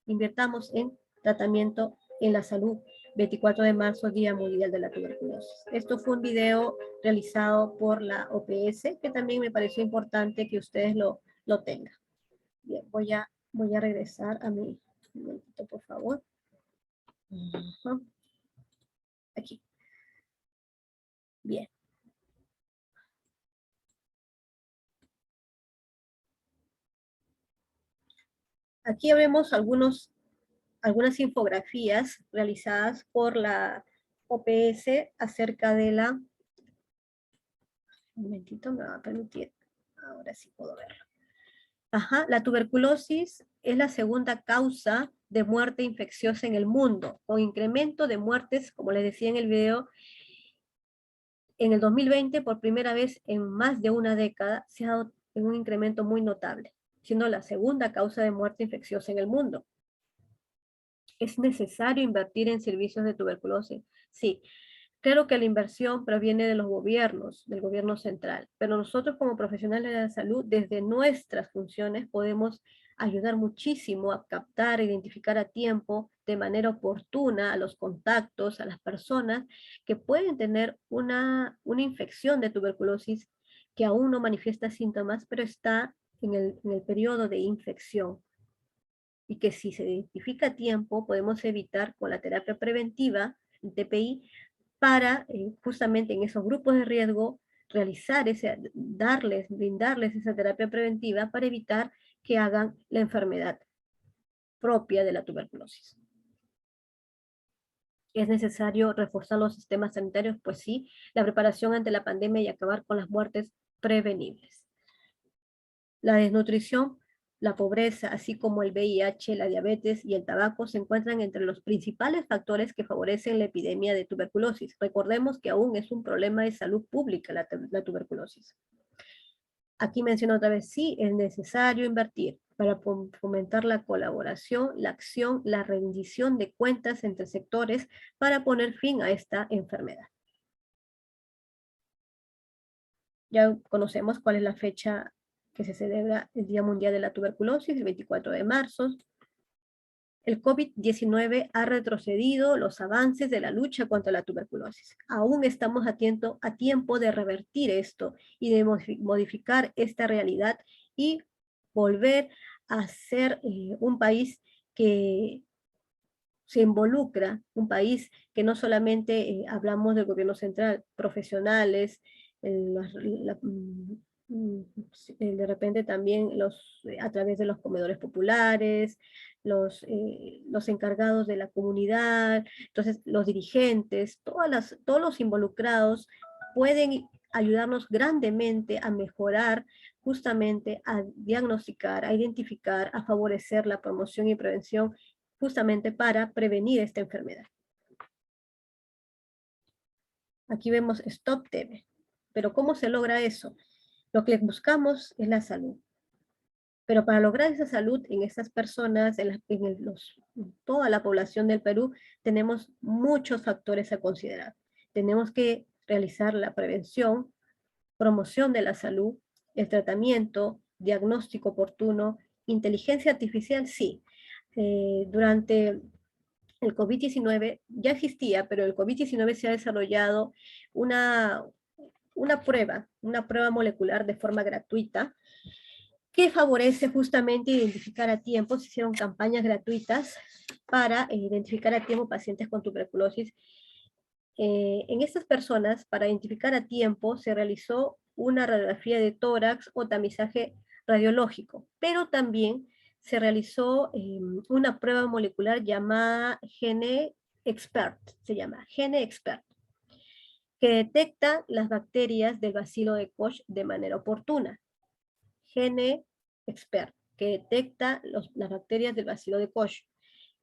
Invirtamos en tratamiento en la salud. 24 de marzo, Día Mundial de la Tuberculosis. Esto fue un video realizado por la OPS, que también me pareció importante que ustedes lo tengan. Bien, voy a regresar a mi, un momentito, por favor. Aquí. Bien. Aquí vemos algunas infografías realizadas por la OPS acerca de la... Un momentito, me va a permitir. Ahora sí puedo verlo. Ajá, la tuberculosis es la segunda causa de muerte infecciosa en el mundo, con incremento de muertes, como les decía en el video, en el 2020, por primera vez en más de una década, se ha dado un incremento muy notable, siendo la segunda causa de muerte infecciosa en el mundo. ¿Es necesario invertir en servicios de tuberculosis? Sí. Claro que la inversión proviene de los gobiernos, del gobierno central, pero nosotros como profesionales de la salud, desde nuestras funciones, podemos ayudar muchísimo a captar, identificar a tiempo, de manera oportuna, a los contactos, a las personas que pueden tener una infección de tuberculosis que aún no manifiesta síntomas, pero está en el periodo de infección. Y que si se identifica a tiempo, podemos evitar con la terapia preventiva, el TPI, para justamente en esos grupos de riesgo brindarles esa terapia preventiva para evitar que hagan la enfermedad propia de la tuberculosis. ¿Es necesario reforzar los sistemas sanitarios? Pues sí, la preparación ante la pandemia y acabar con las muertes prevenibles. La desnutrición, la pobreza, así como el VIH, la diabetes y el tabaco se encuentran entre los principales factores que favorecen la epidemia de tuberculosis. Recordemos que aún es un problema de salud pública la tuberculosis. Aquí menciono otra vez, sí, es necesario invertir. para fomentar la colaboración, la acción, la rendición de cuentas entre sectores para poner fin a esta enfermedad. Ya conocemos cuál es la fecha que se celebra el Día Mundial de la Tuberculosis, el 24 de marzo. El COVID-19 ha retrocedido los avances de la lucha contra la tuberculosis. Aún estamos a tiempo de revertir esto y de modificar esta realidad y volver a ser un país que se involucra, un país que no solamente hablamos del gobierno central, profesionales, de repente también a través de los comedores populares, los encargados de la comunidad, entonces los dirigentes, todos los involucrados pueden ayudarnos grandemente a mejorar, justamente a diagnosticar, a identificar, a favorecer la promoción y prevención justamente para prevenir esta enfermedad. Aquí vemos Stop TB. Pero ¿cómo se logra eso? Lo que buscamos es la salud. Pero para lograr esa salud en estas personas, en toda la población del Perú, tenemos muchos factores a considerar. Tenemos que realizar la prevención, promoción de la salud, el tratamiento, diagnóstico oportuno, inteligencia artificial, sí. Durante el COVID-19 ya existía, pero el COVID-19 se ha desarrollado una prueba molecular de forma gratuita que favorece justamente identificar a tiempo. Se hicieron campañas gratuitas para identificar a tiempo pacientes con tuberculosis. En estas personas, para identificar a tiempo, se realizó una radiografía de tórax o tamizaje radiológico, pero también se realizó una prueba molecular llamada GeneXpert, que detecta las bacterias del bacilo de Koch de manera oportuna. GeneXpert, que detecta las bacterias del bacilo de Koch.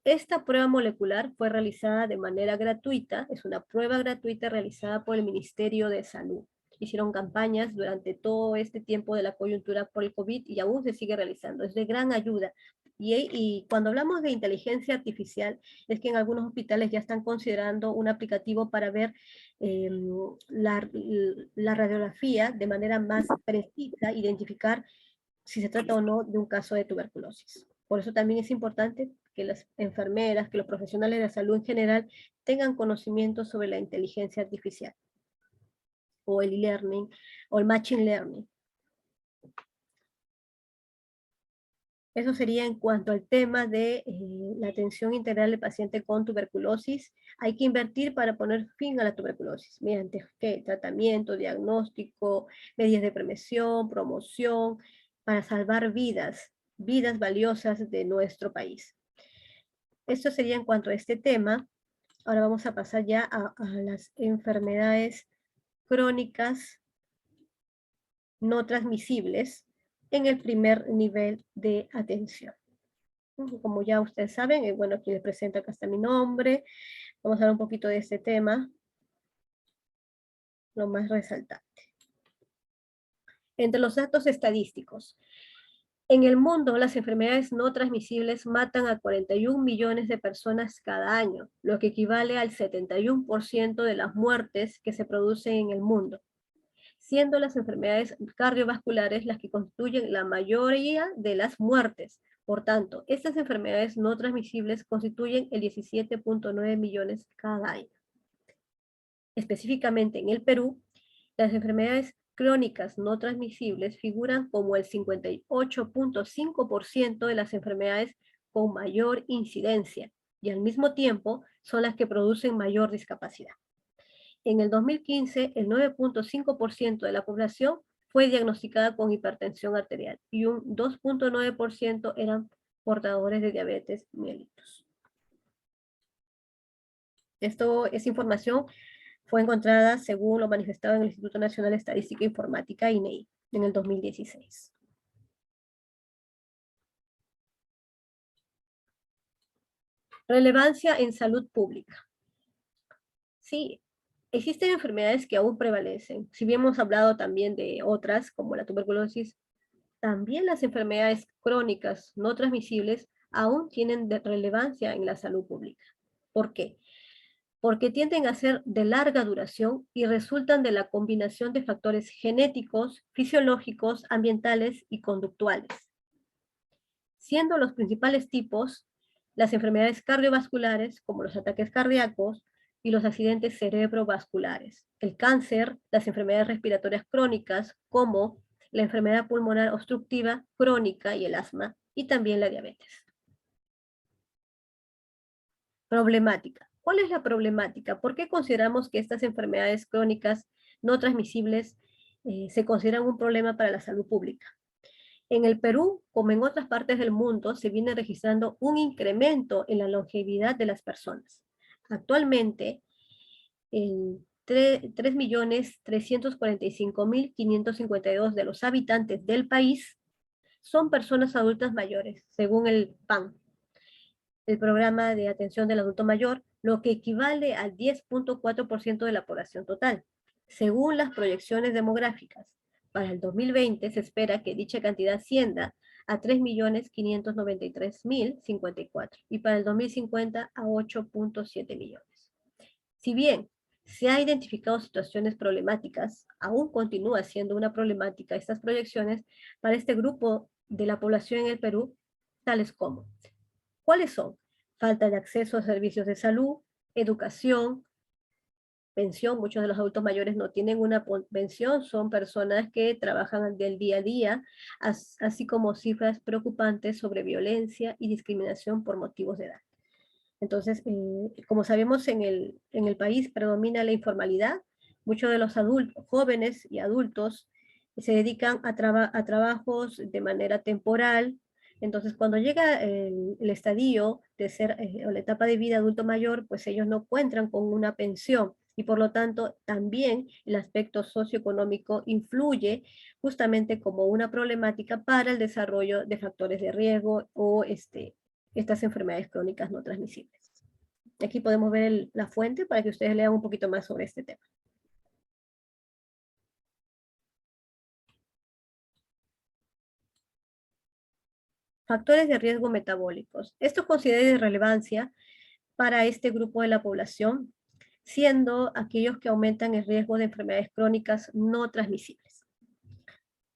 Esta prueba molecular fue realizada de manera gratuita, es una prueba gratuita realizada por el Ministerio de Salud. Hicieron campañas durante todo este tiempo de la coyuntura por el COVID y aún se sigue realizando. Es de gran ayuda. Y cuando hablamos de inteligencia artificial, es que en algunos hospitales ya están considerando un aplicativo para ver la radiografía de manera más precisa, identificar si se trata o no de un caso de tuberculosis. Por eso también es importante que las enfermeras, que los profesionales de la salud en general tengan conocimiento sobre la inteligencia artificial o el e-learning o el machine learning. Eso sería en cuanto al tema de la atención integral del paciente con tuberculosis. Hay que invertir para poner fin a la tuberculosis mediante tratamiento, diagnóstico, medidas de prevención, promoción, para salvar vidas valiosas de nuestro país. Esto sería en cuanto a este tema. Ahora vamos a pasar ya a las enfermedades crónicas no transmisibles en el primer nivel de atención. Como ya ustedes saben, bueno, aquí les presento, acá está mi nombre. Vamos a hablar un poquito de este tema, lo más resaltante. Entre los datos estadísticos, en el mundo, las enfermedades no transmisibles matan a 41 millones de personas cada año, lo que equivale al 71% de las muertes que se producen en el mundo, siendo las enfermedades cardiovasculares las que constituyen la mayoría de las muertes. Por tanto, estas enfermedades no transmisibles constituyen el 17.9 millones cada año. Específicamente en el Perú, las enfermedades crónicas no transmisibles figuran como el 58.5% de las enfermedades con mayor incidencia y al mismo tiempo son las que producen mayor discapacidad. En el 2015, el 9.5% de la población fue diagnosticada con hipertensión arterial y un 2.9% eran portadores de diabetes mellitus. Esta información fue encontrada según lo manifestado en el Instituto Nacional de Estadística e Informática, INEI, en el 2016. Relevancia en salud pública. Sí, existen enfermedades que aún prevalecen. Si bien hemos hablado también de otras, como la tuberculosis, también las enfermedades crónicas no transmisibles aún tienen relevancia en la salud pública. ¿Por qué? Porque tienden a ser de larga duración y resultan de la combinación de factores genéticos, fisiológicos, ambientales y conductuales. Siendo los principales tipos las enfermedades cardiovasculares, como los ataques cardíacos y los accidentes cerebrovasculares, el cáncer, las enfermedades respiratorias crónicas, como la enfermedad pulmonar obstructiva crónica y el asma, y también la diabetes. Problemática. ¿Cuál es la problemática? ¿Por qué consideramos que estas enfermedades crónicas no transmisibles se consideran un problema para la salud pública? En el Perú, como en otras partes del mundo, se viene registrando un incremento en la longevidad de las personas. Actualmente, en 3.345.552 de los habitantes del país son personas adultas mayores, según el PAN, el Programa de Atención del Adulto Mayor, lo que equivale al 10.4% de la población total. Según las proyecciones demográficas, para el 2020 se espera que dicha cantidad ascienda a 3.593.054 y para el 2050 a 8.7 millones. Si bien se han identificado situaciones problemáticas, aún continúa siendo una problemática estas proyecciones para este grupo de la población en el Perú, tales como: ¿cuáles son? Falta de acceso a servicios de salud, educación, pensión. Muchos de los adultos mayores no tienen una pensión, son personas que trabajan del día a día, así como cifras preocupantes sobre violencia y discriminación por motivos de edad. Entonces, como sabemos, en el país predomina la informalidad. Muchos de los adultos, jóvenes y adultos se dedican a trabajos de manera temporal. Entonces, cuando llega el estadio de ser, o la etapa de vida adulto mayor, pues ellos no cuentan con una pensión y por lo tanto también el aspecto socioeconómico influye justamente como una problemática para el desarrollo de factores de riesgo o estas enfermedades crónicas no transmisibles. Aquí podemos ver la fuente para que ustedes lean un poquito más sobre este tema. Factores de riesgo metabólicos. Esto considera de relevancia para este grupo de la población, siendo aquellos que aumentan el riesgo de enfermedades crónicas no transmisibles.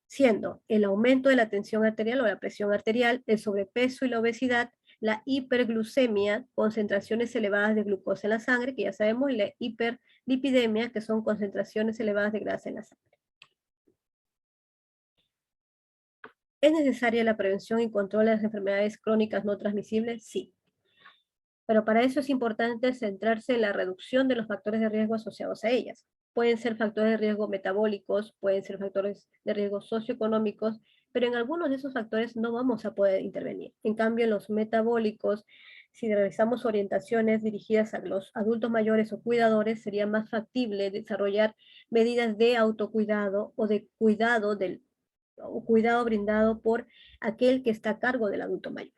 Siendo el aumento de la tensión arterial o la presión arterial, el sobrepeso y la obesidad, la hiperglucemia, concentraciones elevadas de glucosa en la sangre, que ya sabemos, y la hiperlipidemia, que son concentraciones elevadas de grasa en la sangre. ¿Es necesaria la prevención y control de las enfermedades crónicas no transmisibles? Sí. Pero para eso es importante centrarse en la reducción de los factores de riesgo asociados a ellas. Pueden ser factores de riesgo metabólicos, pueden ser factores de riesgo socioeconómicos, pero en algunos de esos factores no vamos a poder intervenir. En cambio, en los metabólicos, si realizamos orientaciones dirigidas a los adultos mayores o cuidadores, sería más factible desarrollar medidas de autocuidado o de cuidado o cuidado brindado por aquel que está a cargo del adulto mayor.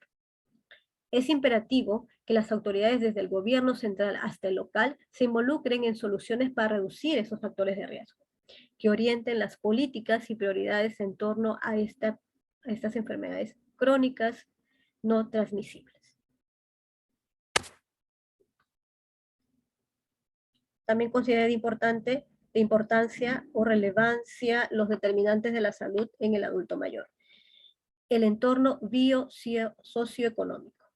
Es imperativo que las autoridades desde el gobierno central hasta el local se involucren en soluciones para reducir esos factores de riesgo, que orienten las políticas y prioridades en torno a estas enfermedades crónicas no transmisibles. También considera de importancia o relevancia los determinantes de la salud en el adulto mayor. El entorno socioeconómico.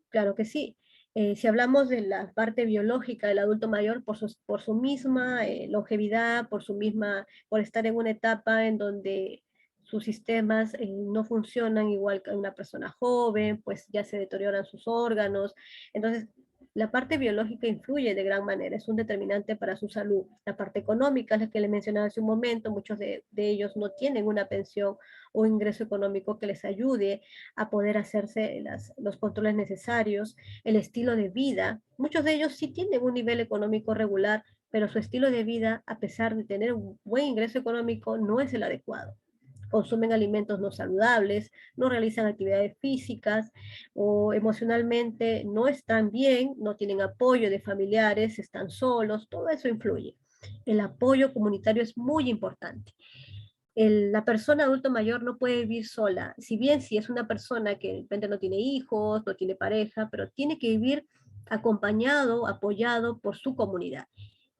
Claro que sí. Si hablamos de la parte biológica del adulto mayor, por su misma longevidad, por estar en una etapa en donde sus sistemas no funcionan igual que una persona joven, pues ya se deterioran sus órganos. Entonces, la parte biológica influye de gran manera, es un determinante para su salud. La parte económica es la que le mencionaba hace un momento, muchos de ellos no tienen una pensión o ingreso económico que les ayude a poder hacerse los controles necesarios, el estilo de vida. Muchos de ellos sí tienen un nivel económico regular, pero su estilo de vida, a pesar de tener un buen ingreso económico, no es el adecuado. Consumen alimentos no saludables, no realizan actividades físicas o emocionalmente no están bien, no tienen apoyo de familiares, están solos, todo eso influye. El apoyo comunitario es muy importante. la persona adulto mayor no puede vivir sola, si bien si es una persona que de repente no tiene hijos, no tiene pareja, pero tiene que vivir acompañado, apoyado por su comunidad.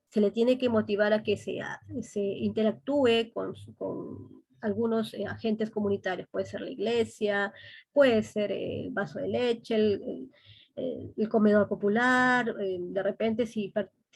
Se le tiene que motivar a que se interactúe con algunos agentes comunitarios, puede ser la iglesia, puede ser el vaso de leche, el comedor popular, de repente si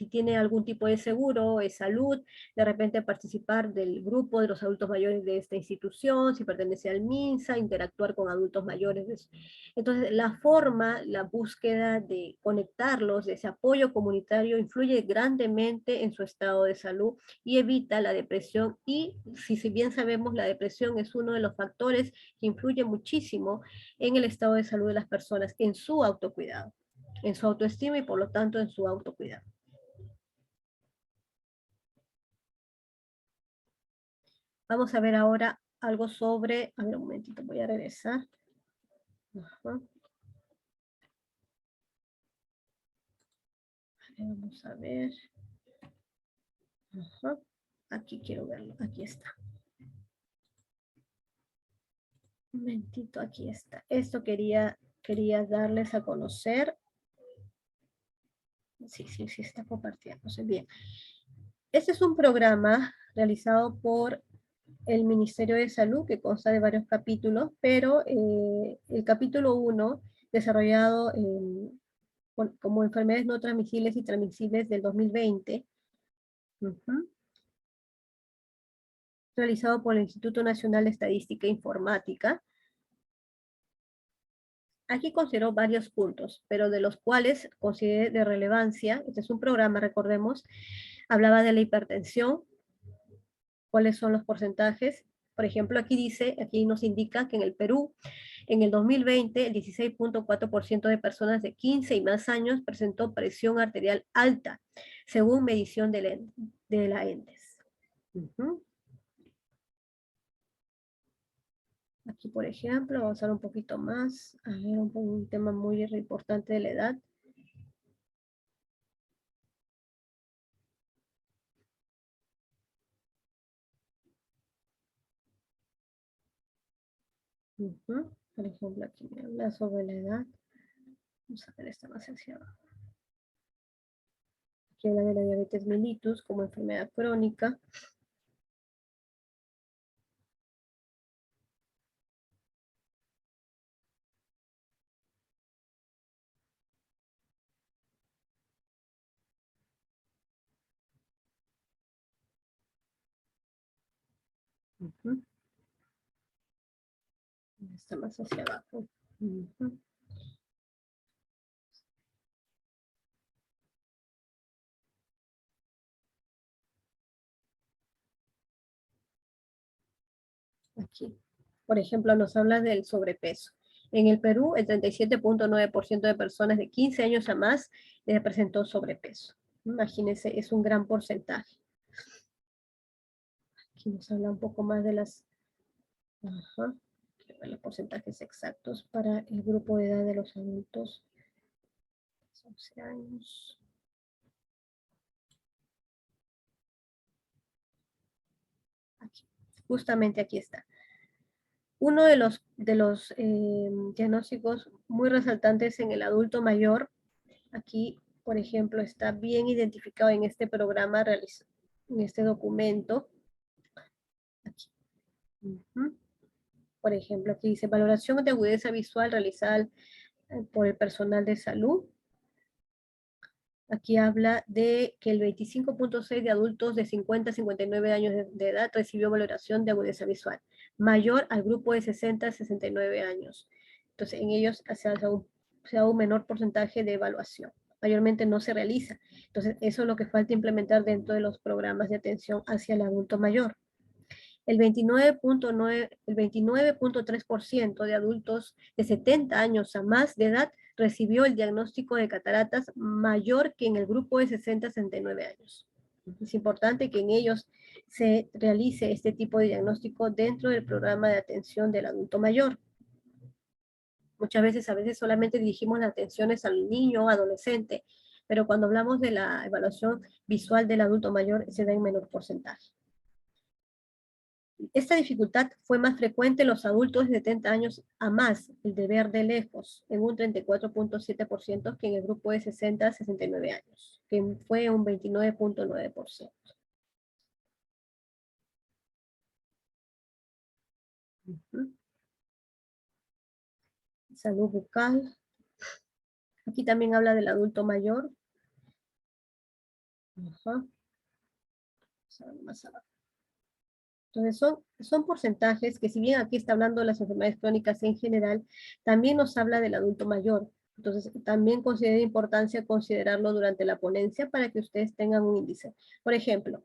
tiene algún tipo de seguro, de salud, de repente participar del grupo de los adultos mayores de esta institución, si pertenece al MINSA, interactuar con adultos mayores. Entonces, la forma, la búsqueda de conectarlos, de ese apoyo comunitario, influye grandemente en su estado de salud y evita la depresión. Y si bien sabemos, la depresión es uno de los factores que influye muchísimo en el estado de salud de las personas, en su autocuidado, en su autoestima y por lo tanto en su autocuidado. Vamos a ver ahora algo sobre, a ver un momentito, voy a regresar. Ajá. Vamos a ver. Ajá. Aquí quiero verlo, aquí está. Un momentito, aquí está. Esto quería darles a conocer. Sí, está compartiéndose. Bien. Este es un programa realizado por el Ministerio de Salud, que consta de varios capítulos, pero el capítulo 1, desarrollado como enfermedades no transmisibles y transmisibles del 2020, realizado por el Instituto Nacional de Estadística e Informática. Aquí consideró varios puntos, pero de los cuales consideré de relevancia, este es un programa, recordemos, hablaba de la hipertensión, cuáles son los porcentajes. Por ejemplo, aquí dice, aquí nos indica que en el Perú, en el 2020, el 16.4% de personas de 15 y más años presentó presión arterial alta, según medición de la ENDES. Aquí, por ejemplo, vamos a ver un poquito más, a ver un tema muy importante de la edad. Por ejemplo, aquí me habla sobre la edad. Vamos a ver esta más hacia abajo. Aquí habla de la diabetes mellitus como enfermedad crónica. Está más hacia abajo. Aquí, por ejemplo, nos habla del sobrepeso. En el Perú, el 37.9% de personas de 15 años a más presentó sobrepeso. Imagínense, es un gran porcentaje. Aquí nos habla un poco más de las... Ajá. Los porcentajes exactos para el grupo de edad de los adultos. 11 años. Aquí. Justamente aquí está. Uno de los diagnósticos muy resaltantes en el adulto mayor, aquí, por ejemplo, está bien identificado en este programa, en este documento. Aquí. Por ejemplo, aquí dice valoración de agudeza visual realizada por el personal de salud. Aquí habla de que el 25.6 de adultos de 50 a 59 años de edad recibió valoración de agudeza visual, mayor al grupo de 60 a 69 años. Entonces, en ellos se da un menor porcentaje de evaluación. Mayormente no se realiza. Entonces, eso es lo que falta implementar dentro de los programas de atención hacia el adulto mayor. El 29.3% de adultos de 70 años a más de edad recibió el diagnóstico de cataratas mayor que en el grupo de 60 a 69 años. Es importante que en ellos se realice este tipo de diagnóstico dentro del programa de atención del adulto mayor. Muchas veces, a veces solamente dirigimos las atenciones al niño o adolescente, pero cuando hablamos de la evaluación visual del adulto mayor se da en menor porcentaje. Esta dificultad fue más frecuente en los adultos de 70 años a más, el de ver de lejos, en un 34.7% que en el grupo de 60 a 69 años, que fue un 29.9%. Salud bucal. Aquí también habla del adulto mayor. Ajá. Más abajo. Entonces son porcentajes que, si bien aquí está hablando de las enfermedades crónicas en general, también nos habla del adulto mayor. Entonces también considera importancia considerarlo durante la ponencia para que ustedes tengan un índice. Por ejemplo,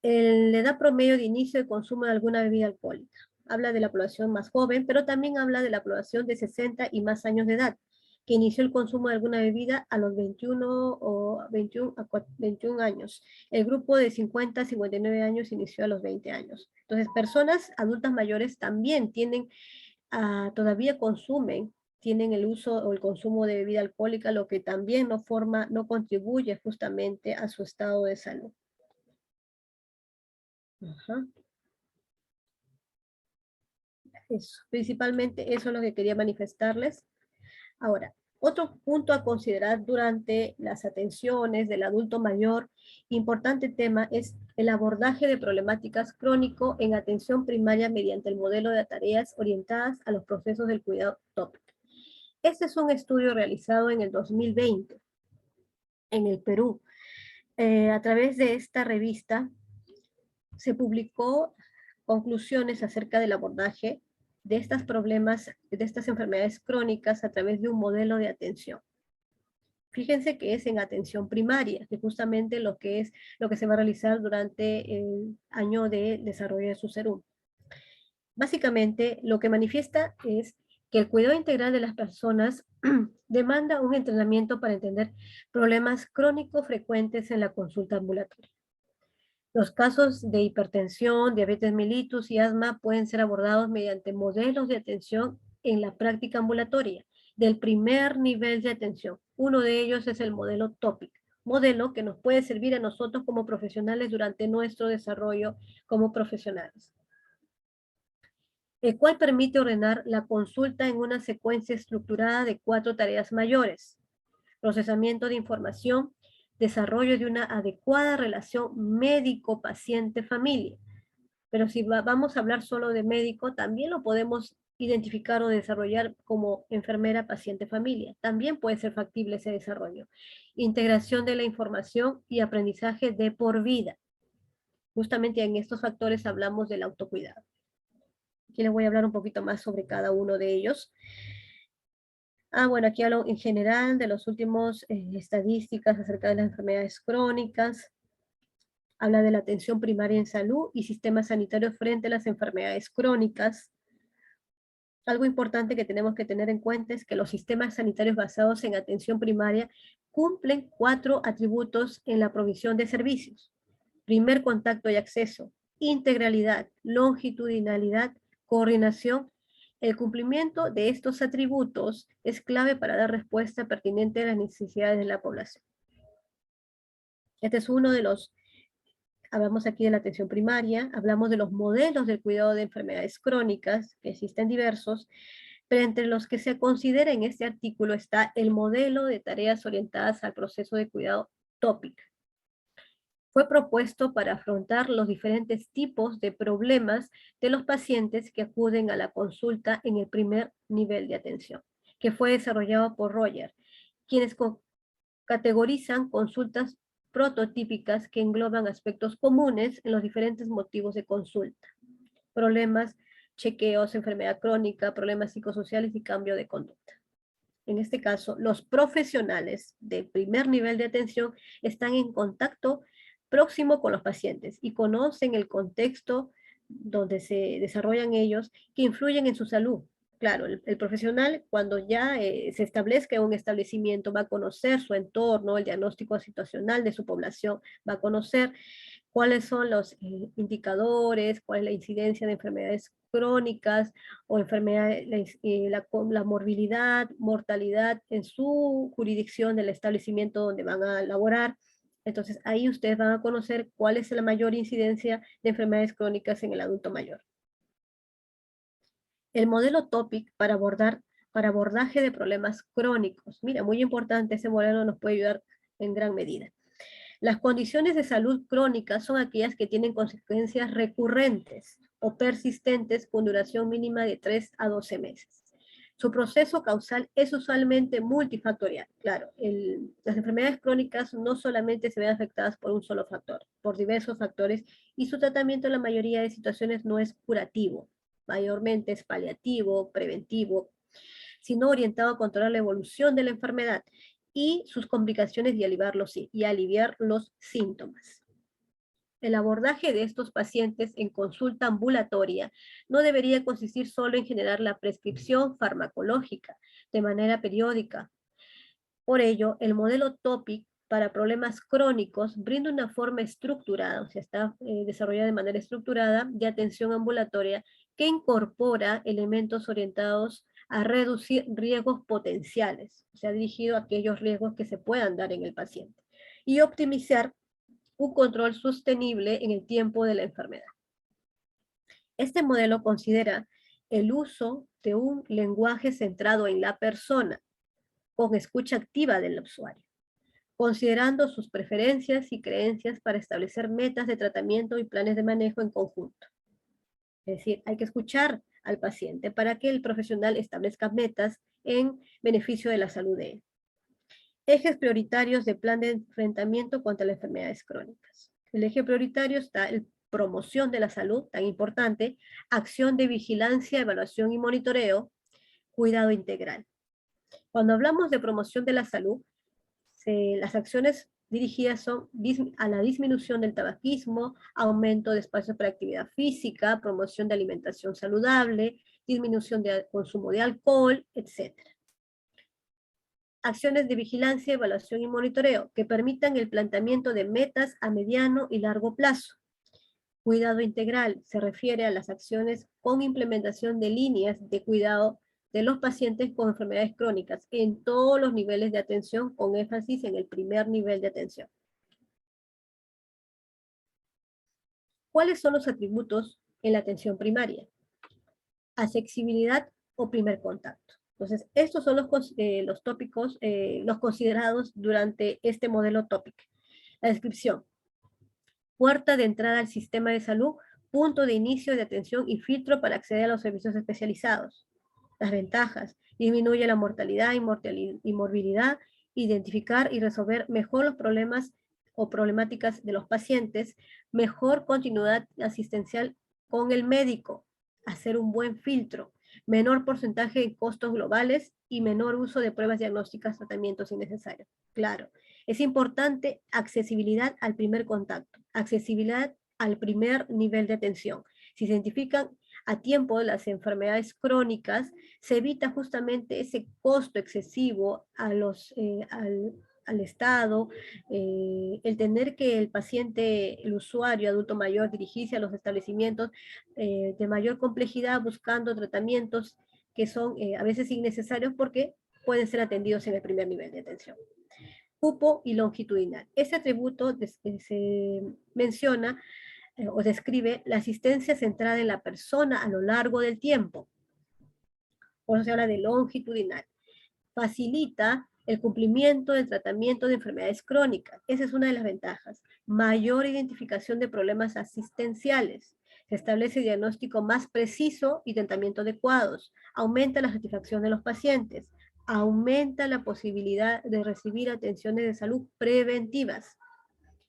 la edad promedio de inicio de consumo de alguna bebida alcohólica. Habla de la población más joven, pero también habla de la población de 60 y más años de edad, que inició el consumo de alguna bebida a los 21 o 21 años. El grupo de 50 a 59 años inició a los 20 años. Entonces, personas adultas mayores también todavía consumen, tienen el uso o el consumo de bebida alcohólica, lo que también no contribuye justamente a su estado de salud. Ajá. Eso, principalmente eso es lo que quería manifestarles. Ahora, otro punto a considerar durante las atenciones del adulto mayor, importante tema, es el abordaje de problemáticas crónico en atención primaria mediante el modelo de tareas orientadas a los procesos del cuidado tópico. Este es un estudio realizado en el 2020 en el Perú. A través de esta revista se publicó conclusiones acerca del abordaje de estos problemas, de estas enfermedades crónicas a través de un modelo de atención. Fíjense que es en atención primaria, que justamente lo que se va a realizar durante el año de desarrollo de su serum. Básicamente, lo que manifiesta es que el cuidado integral de las personas demanda un entrenamiento para entender problemas crónicos frecuentes en la consulta ambulatoria. Los casos de hipertensión, diabetes mellitus y asma pueden ser abordados mediante modelos de atención en la práctica ambulatoria del primer nivel de atención. Uno de ellos es el modelo TOPIC, modelo que nos puede servir a nosotros como profesionales durante nuestro desarrollo como profesionales, el cual permite ordenar la consulta en una secuencia estructurada de 4 tareas mayores: procesamiento de información, desarrollo de una adecuada relación médico-paciente-familia. Pero si vamos a hablar solo de médico, también lo podemos identificar o desarrollar como enfermera-paciente-familia. También puede ser factible ese desarrollo. Integración de la información y aprendizaje de por vida. Justamente en estos factores hablamos del autocuidado. Aquí les voy a hablar un poquito más sobre cada uno de ellos. Bueno, aquí hablo en general de los últimos estadísticas acerca de las enfermedades crónicas. Habla de la atención primaria en salud y sistemas sanitarios frente a las enfermedades crónicas. Algo importante que tenemos que tener en cuenta es que los sistemas sanitarios basados en atención primaria cumplen 4 atributos en la provisión de servicios: primer contacto y acceso, integralidad, longitudinalidad, coordinación. El cumplimiento de estos atributos es clave para dar respuesta pertinente a las necesidades de la población. Este es uno de los, hablamos aquí de la atención primaria, hablamos de los modelos del cuidado de enfermedades crónicas, que existen diversos, pero entre los que se considera en este artículo está el modelo de tareas orientadas al proceso de cuidado TOPIC. Fue propuesto para afrontar los diferentes tipos de problemas de los pacientes que acuden a la consulta en el primer nivel de atención, que fue desarrollado por Roger, quienes categorizan consultas prototípicas que engloban aspectos comunes en los diferentes motivos de consulta: problemas, chequeos, enfermedad crónica, problemas psicosociales y cambio de conducta. En este caso, los profesionales de primer nivel de atención están en contacto próximo con los pacientes y conocen el contexto donde se desarrollan ellos, que influyen en su salud. Claro, el profesional, cuando ya se establezca un establecimiento, va a conocer su entorno, el diagnóstico situacional de su población, va a conocer cuáles son los indicadores, cuál es la incidencia de enfermedades crónicas o enfermedades, la morbilidad, mortalidad en su jurisdicción del establecimiento donde van a laborar. Entonces, ahí ustedes van a conocer cuál es la mayor incidencia de enfermedades crónicas en el adulto mayor. El modelo TOPIC para abordaje de problemas crónicos. Mira, muy importante, ese modelo nos puede ayudar en gran medida. Las condiciones de salud crónicas son aquellas que tienen consecuencias recurrentes o persistentes con duración mínima de 3 a 12 meses. Su proceso causal es usualmente multifactorial. Claro, las enfermedades crónicas no solamente se ven afectadas por un solo factor, por diversos factores, y su tratamiento en la mayoría de situaciones no es curativo, mayormente es paliativo, preventivo, sino orientado a controlar la evolución de la enfermedad y sus complicaciones y aliviar los síntomas. El abordaje de estos pacientes en consulta ambulatoria no debería consistir solo en generar la prescripción farmacológica de manera periódica. Por ello, el modelo TOPIC para problemas crónicos brinda una forma estructurada, o sea, está desarrollada de manera estructurada de atención ambulatoria que incorpora elementos orientados a reducir riesgos potenciales, o sea, dirigido a aquellos riesgos que se puedan dar en el paciente, y optimizar un control sostenible en el tiempo de la enfermedad. Este modelo considera el uso de un lenguaje centrado en la persona, con escucha activa del usuario, considerando sus preferencias y creencias para establecer metas de tratamiento y planes de manejo en conjunto. Es decir, hay que escuchar al paciente para que el profesional establezca metas en beneficio de la salud de él. Ejes prioritarios de plan de enfrentamiento contra las enfermedades crónicas. El eje prioritario está en promoción de la salud, tan importante, acción de vigilancia, evaluación y monitoreo, cuidado integral. Cuando hablamos de promoción de la salud, las acciones dirigidas son a la disminución del tabaquismo, aumento de espacios para actividad física, promoción de alimentación saludable, disminución del consumo de alcohol, etc. Acciones de vigilancia, evaluación y monitoreo que permitan el planteamiento de metas a mediano y largo plazo. Cuidado integral se refiere a las acciones con implementación de líneas de cuidado de los pacientes con enfermedades crónicas en todos los niveles de atención, con énfasis en el primer nivel de atención. ¿Cuáles son los atributos en la atención primaria? Accesibilidad o primer contacto. Entonces, estos son los tópicos, los considerados durante este modelo TOPIC. La descripción. Puerta de entrada al sistema de salud, punto de inicio de atención y filtro para acceder a los servicios especializados. Las ventajas. Disminuye la mortalidad y morbilidad, identificar y resolver mejor los problemas o problemáticas de los pacientes, mejor continuidad asistencial con el médico, hacer un buen filtro, menor porcentaje de costos globales y menor uso de pruebas diagnósticas, tratamientos innecesarios. Claro, es importante accesibilidad al primer contacto, accesibilidad al primer nivel de atención. Si se identifican a tiempo las enfermedades crónicas, se evita justamente ese costo excesivo al Estado, el tener que el paciente, el usuario adulto mayor, dirigirse a los establecimientos de mayor complejidad buscando tratamientos que son a veces innecesarios porque pueden ser atendidos en el primer nivel de atención. Cupo y longitudinal. Ese atributo se menciona o describe la asistencia centrada en la persona a lo largo del tiempo. Por eso se habla de longitudinal. Facilita el cumplimiento del tratamiento de enfermedades crónicas. Esa es una de las ventajas. Mayor identificación de problemas asistenciales. Se establece diagnóstico más preciso y tratamiento adecuados. Aumenta la satisfacción de los pacientes. Aumenta la posibilidad de recibir atenciones de salud preventivas.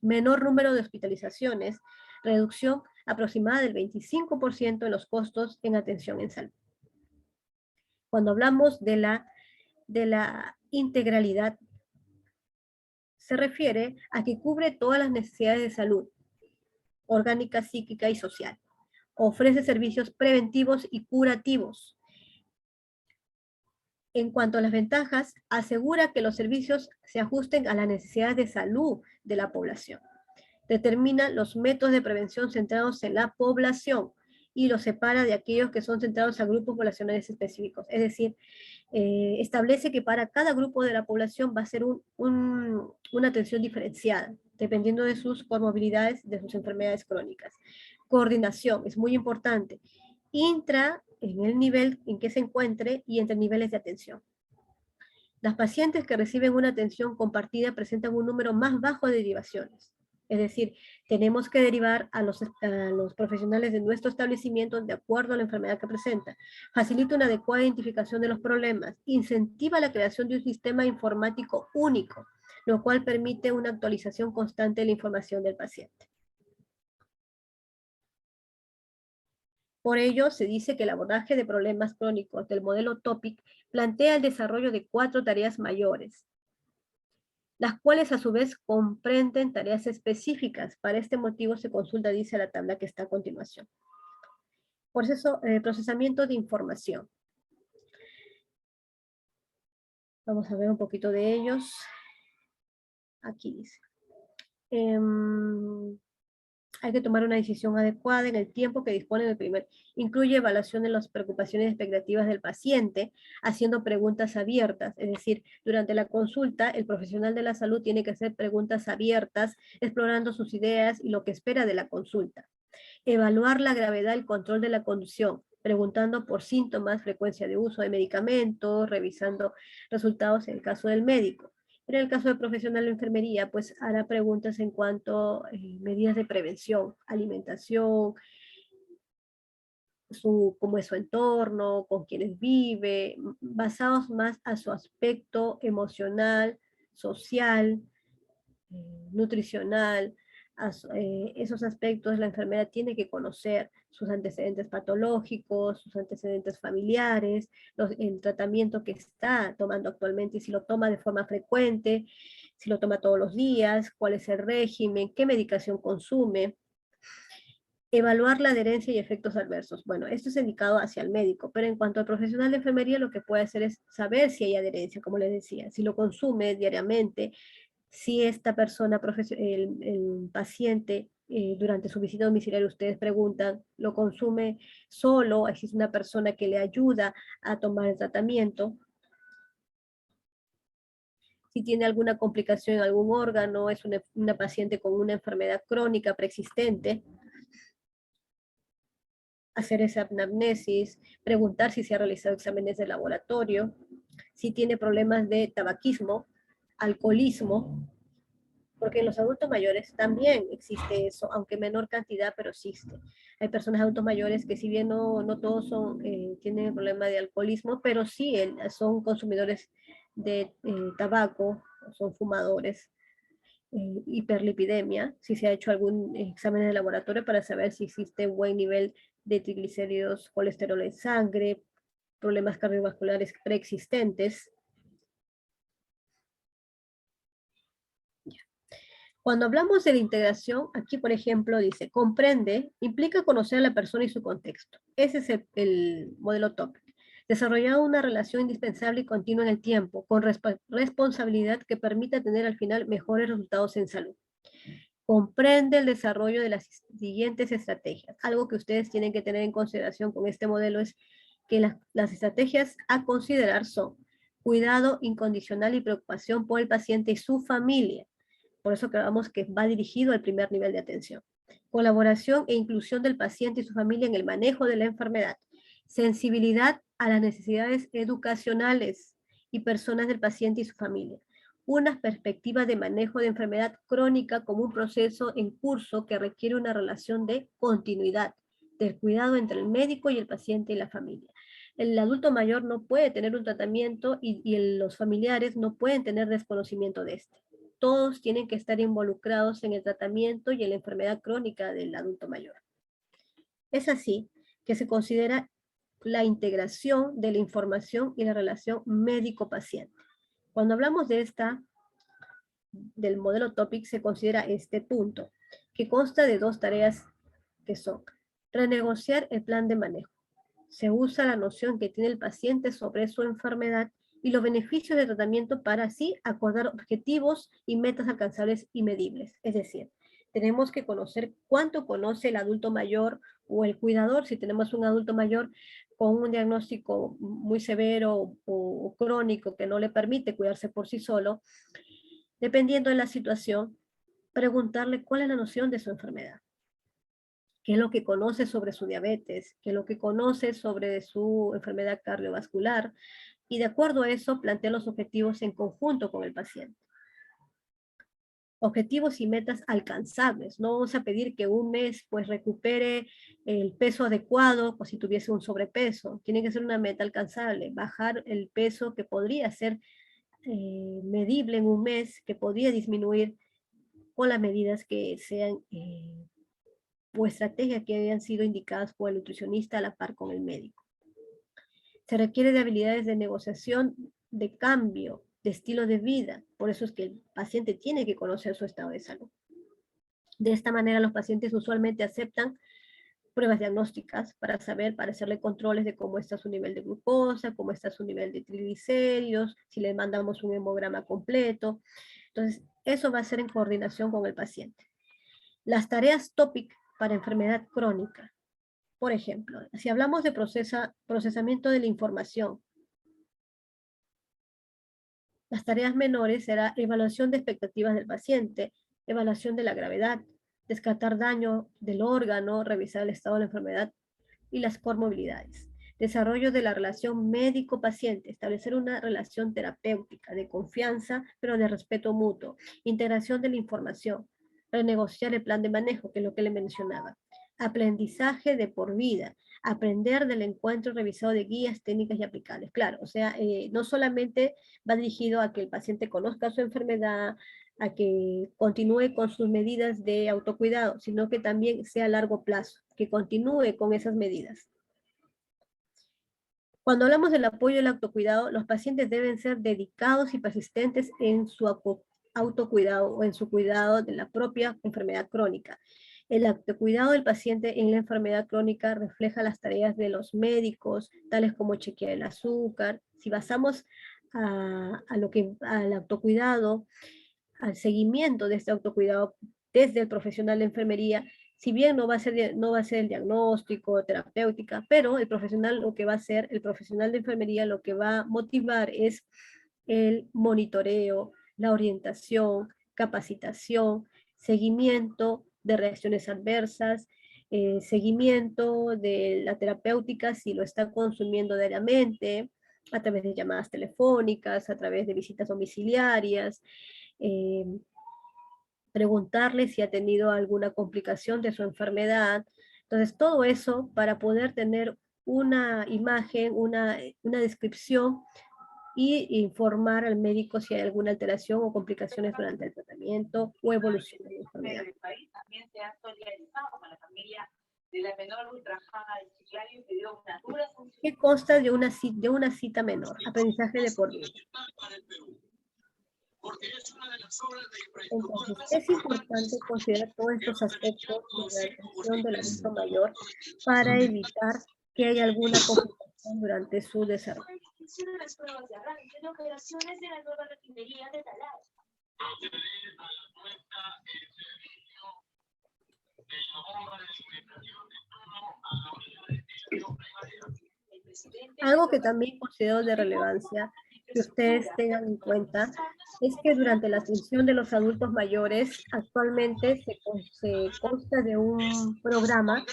Menor número de hospitalizaciones. Reducción aproximada del 25% en los costos en atención en salud. Cuando hablamos de la integralidad, se refiere a que cubre todas las necesidades de salud, orgánica, psíquica y social. Ofrece servicios preventivos y curativos. En cuanto a las ventajas, asegura que los servicios se ajusten a las necesidades de salud de la población. Determina los métodos de prevención centrados en la población y los separa de aquellos que son centrados a grupos poblacionales específicos. Es decir, establece que para cada grupo de la población va a ser una atención diferenciada. dependiendo de sus comorbilidades, de sus enfermedades crónicas. Coordinación es muy importante. En el nivel en que se encuentre y entre niveles de atención. Las pacientes que reciben una atención compartida presentan un número más bajo de derivaciones. Es decir, tenemos que derivar a los profesionales de nuestro establecimiento de acuerdo a la enfermedad que presenta. Facilita una adecuada identificación de los problemas. Incentiva la creación de un sistema informático único, lo cual permite una actualización constante de la información del paciente. Por ello, se dice que el abordaje de problemas crónicos del modelo TOPIC plantea el desarrollo de 4 tareas mayores, las cuales a su vez comprenden tareas específicas. Para este motivo se consulta, dice la tabla que está a continuación. Procesamiento de información. Vamos a ver un poquito de ellos. Aquí dice. Hay que tomar una decisión adecuada en el tiempo que dispone del primer. Incluye evaluación de las preocupaciones y expectativas del paciente, haciendo preguntas abiertas. Es decir, durante la consulta, el profesional de la salud tiene que hacer preguntas abiertas, explorando sus ideas y lo que espera de la consulta. Evaluar la gravedad y el control de la condición, preguntando por síntomas, frecuencia de uso de medicamentos, revisando resultados en el caso del médico. En el caso del profesional de enfermería, pues hará preguntas en cuanto a medidas de prevención, alimentación, cómo es su entorno, con quienes vive, basados más a su aspecto emocional, social, nutricional. Esos aspectos la enfermera tiene que conocer, sus antecedentes patológicos, sus antecedentes familiares, el tratamiento que está tomando actualmente y si lo toma de forma frecuente, si lo toma todos los días, cuál es el régimen, qué medicación consume. Evaluar la adherencia y efectos adversos. Bueno, esto es indicado hacia el médico, pero en cuanto al profesional de enfermería, lo que puede hacer es saber si hay adherencia, como les decía, si lo consume diariamente, si esta persona, el paciente, durante su visita domiciliaria, ustedes preguntan, ¿lo consume solo? ¿Existe una persona que le ayuda a tomar el tratamiento? Si tiene alguna complicación en algún órgano, es una paciente con una enfermedad crónica preexistente, hacer esa anamnesis, preguntar si se ha realizado exámenes de laboratorio, si tiene problemas de tabaquismo, alcoholismo, porque en los adultos mayores también existe eso, aunque en menor cantidad, pero existe. Hay personas adultos mayores que si bien no todos tienen el problema de alcoholismo, pero sí son consumidores de tabaco, son fumadores, hiperlipidemia, si se ha hecho algún examen de laboratorio para saber si existe un buen nivel de triglicéridos, colesterol en sangre, problemas cardiovasculares preexistentes. Cuando hablamos de la integración, aquí por ejemplo dice, comprende, implica conocer a la persona y su contexto. Ese es el modelo TOPIC. Desarrollar una relación indispensable y continua en el tiempo, con responsabilidad que permita tener al final mejores resultados en salud. Comprende el desarrollo de las siguientes estrategias. Algo que ustedes tienen que tener en consideración con este modelo es que las estrategias a considerar son cuidado incondicional y preocupación por el paciente y su familia. Por eso creemos que va dirigido al primer nivel de atención. Colaboración e inclusión del paciente y su familia en el manejo de la enfermedad. Sensibilidad a las necesidades educacionales y personas del paciente y su familia. Una perspectiva de manejo de enfermedad crónica como un proceso en curso que requiere una relación de continuidad, del cuidado entre el médico y el paciente y la familia. El adulto mayor no puede tener un tratamiento y los familiares no pueden tener desconocimiento de este. Todos tienen que estar involucrados en el tratamiento y en la enfermedad crónica del adulto mayor. Es así que se considera la integración de la información y la relación médico-paciente. Cuando hablamos del modelo TOPIC, se considera este punto, que consta de 2 tareas que son renegociar el plan de manejo. Se usa la noción que tiene el paciente sobre su enfermedad y los beneficios de tratamiento para así acordar objetivos y metas alcanzables y medibles. Es decir, tenemos que conocer cuánto conoce el adulto mayor o el cuidador, si tenemos un adulto mayor con un diagnóstico muy severo o crónico que no le permite cuidarse por sí solo, dependiendo de la situación, preguntarle cuál es la noción de su enfermedad, qué es lo que conoce sobre su diabetes, qué es lo que conoce sobre su enfermedad cardiovascular, y de acuerdo a eso plantea los objetivos en conjunto con el paciente. Objetivos y metas alcanzables. No vamos a pedir que un mes pues recupere el peso adecuado, pues si tuviese un sobrepeso. Tiene que ser una meta alcanzable, bajar el peso que podría ser medible en un mes, que podría disminuir con las medidas que sean o estrategias que hayan sido indicadas por el nutricionista a la par con el médico. Se requiere de habilidades de negociación, de cambio, de estilo de vida. Por eso es que el paciente tiene que conocer su estado de salud. De esta manera, los pacientes usualmente aceptan pruebas diagnósticas para saber, para hacerle controles de cómo está su nivel de glucosa, cómo está su nivel de triglicéridos, si le mandamos un hemograma completo. Entonces, eso va a ser en coordinación con el paciente. Las tareas TOPIC para enfermedad crónica. Por ejemplo, si hablamos de procesamiento de la información, las tareas menores será evaluación de expectativas del paciente, evaluación de la gravedad, descartar daño del órgano, revisar el estado de la enfermedad y las comorbilidades. Desarrollo de la relación médico-paciente, establecer una relación terapéutica de confianza, pero de respeto mutuo. Integración de la información, renegociar el plan de manejo, que es lo que le mencionaba. Aprendizaje de por vida, aprender del encuentro revisado de guías técnicas y aplicables. Claro, o sea, no solamente va dirigido a que el paciente conozca su enfermedad, a que continúe con sus medidas de autocuidado, sino que también sea a largo plazo, que continúe con esas medidas. Cuando hablamos del apoyo al autocuidado, los pacientes deben ser dedicados y persistentes en su autocuidado o en su cuidado de la propia enfermedad crónica. El autocuidado del paciente en la enfermedad crónica refleja las tareas de los médicos, tales como chequear el azúcar. Si basamos al autocuidado, al seguimiento de este autocuidado desde el profesional de enfermería, si bien no va a ser el diagnóstico, terapéutica, pero el profesional lo que va a hacer, el profesional de enfermería lo que va a motivar es el monitoreo, la orientación, capacitación, seguimiento de reacciones adversas, seguimiento de la terapéutica si lo está consumiendo diariamente, a través de llamadas telefónicas, a través de visitas domiciliarias, eh, preguntarle si ha tenido alguna complicación de su enfermedad. Entonces, todo eso para poder tener una imagen, una descripción y informar al médico si hay alguna alteración o complicaciones durante el tratamiento o evolución de la enfermedad. También se ha solidarizado con la familia de la menor ultrajada de Chiclayo que dio una dura sanción. ¿Qué consta de una cita menor? Aprendizaje de por vida. Entonces, es importante considerar todos estos aspectos de la atención del adulto mayor para evitar que haya alguna complicación durante su desarrollo. Las pruebas de arranque de operaciones de la nueva refinería de Talar. Algo que también considero de relevancia que ustedes tengan en cuenta es que durante la atención de los adultos mayores actualmente se consta de un programa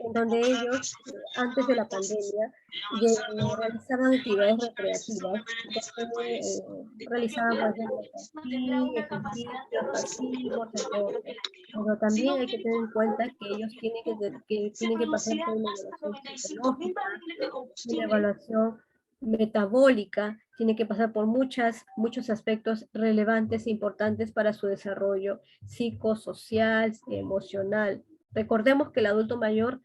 en donde ellos, antes de la pandemia, realizaban actividades recreativas, realizaban ejercicios pasivos, deportes. Pero también hay que tener en cuenta que ellos tienen que pasar por una evaluación psicológica, una evaluación metabólica, tiene que pasar por muchos aspectos relevantes e importantes para su desarrollo psicosocial, emocional. Recordemos que el adulto mayor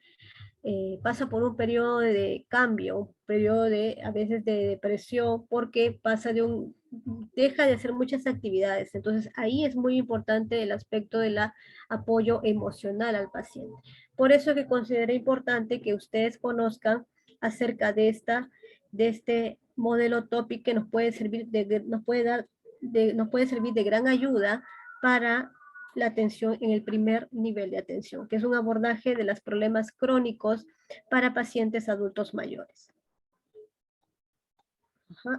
pasa por un periodo de cambio, un periodo a veces de depresión, porque deja de hacer muchas actividades. Entonces ahí es muy importante el aspecto del apoyo emocional al paciente. Por eso que considero importante que ustedes conozcan acerca de este modelo TOPIC que nos puede servir nos puede servir de gran ayuda para la atención en el primer nivel de atención, que es un abordaje de los problemas crónicos para pacientes adultos mayores.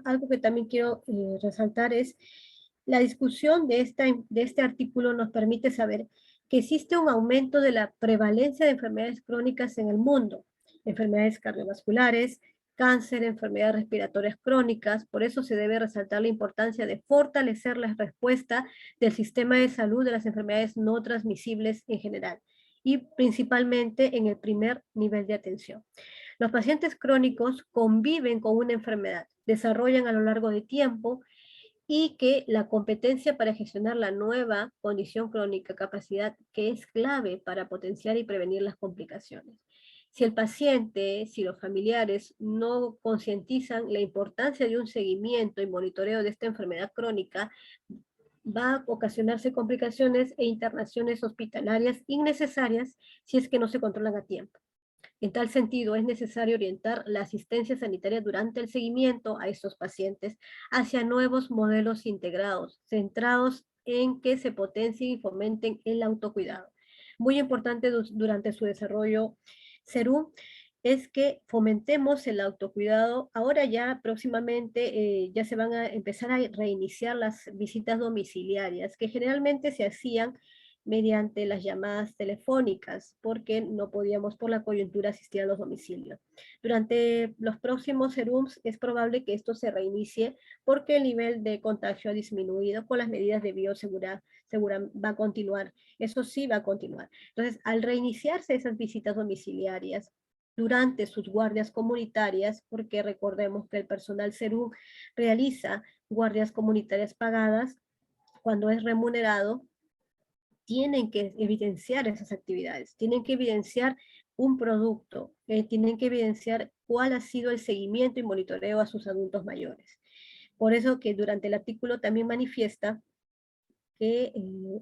Algo que también quiero resaltar es La discusión de este artículo nos permite saber que existe un aumento de la prevalencia de enfermedades crónicas en el mundo, enfermedades cardiovasculares, cáncer, enfermedades respiratorias crónicas. Por eso se debe resaltar la importancia de fortalecer la respuesta del sistema de salud de las enfermedades no transmisibles en general y principalmente en el primer nivel de atención. Los pacientes crónicos conviven con una enfermedad, desarrollan a lo largo de tiempo y que la competencia para gestionar la nueva condición crónica, capacidad que es clave para potenciar y prevenir las complicaciones. Si el paciente, si los familiares no concientizan la importancia de un seguimiento y monitoreo de esta enfermedad crónica, va a ocasionarse complicaciones e internaciones hospitalarias innecesarias si es que no se controlan a tiempo. En tal sentido, es necesario orientar la asistencia sanitaria durante el seguimiento a estos pacientes hacia nuevos modelos integrados, centrados en que se potencien y fomenten el autocuidado. Muy importante durante su desarrollo, CERU, es que fomentemos el autocuidado. Ahora ya próximamente ya se van a empezar a reiniciar las visitas domiciliarias, que generalmente se hacían mediante las llamadas telefónicas, porque no podíamos por la coyuntura asistir a los domicilios. Durante los próximos serums es probable que esto se reinicie porque el nivel de contagio ha disminuido con las medidas de bioseguridad, va a continuar. Eso sí va a continuar. Entonces, al reiniciarse esas visitas domiciliarias, durante sus guardias comunitarias, porque recordemos que el personal serum realiza guardias comunitarias pagadas, cuando es remunerado, tienen que evidenciar esas actividades, tienen que evidenciar un producto, tienen que evidenciar cuál ha sido el seguimiento y monitoreo a sus adultos mayores. Por eso que durante el artículo también manifiesta que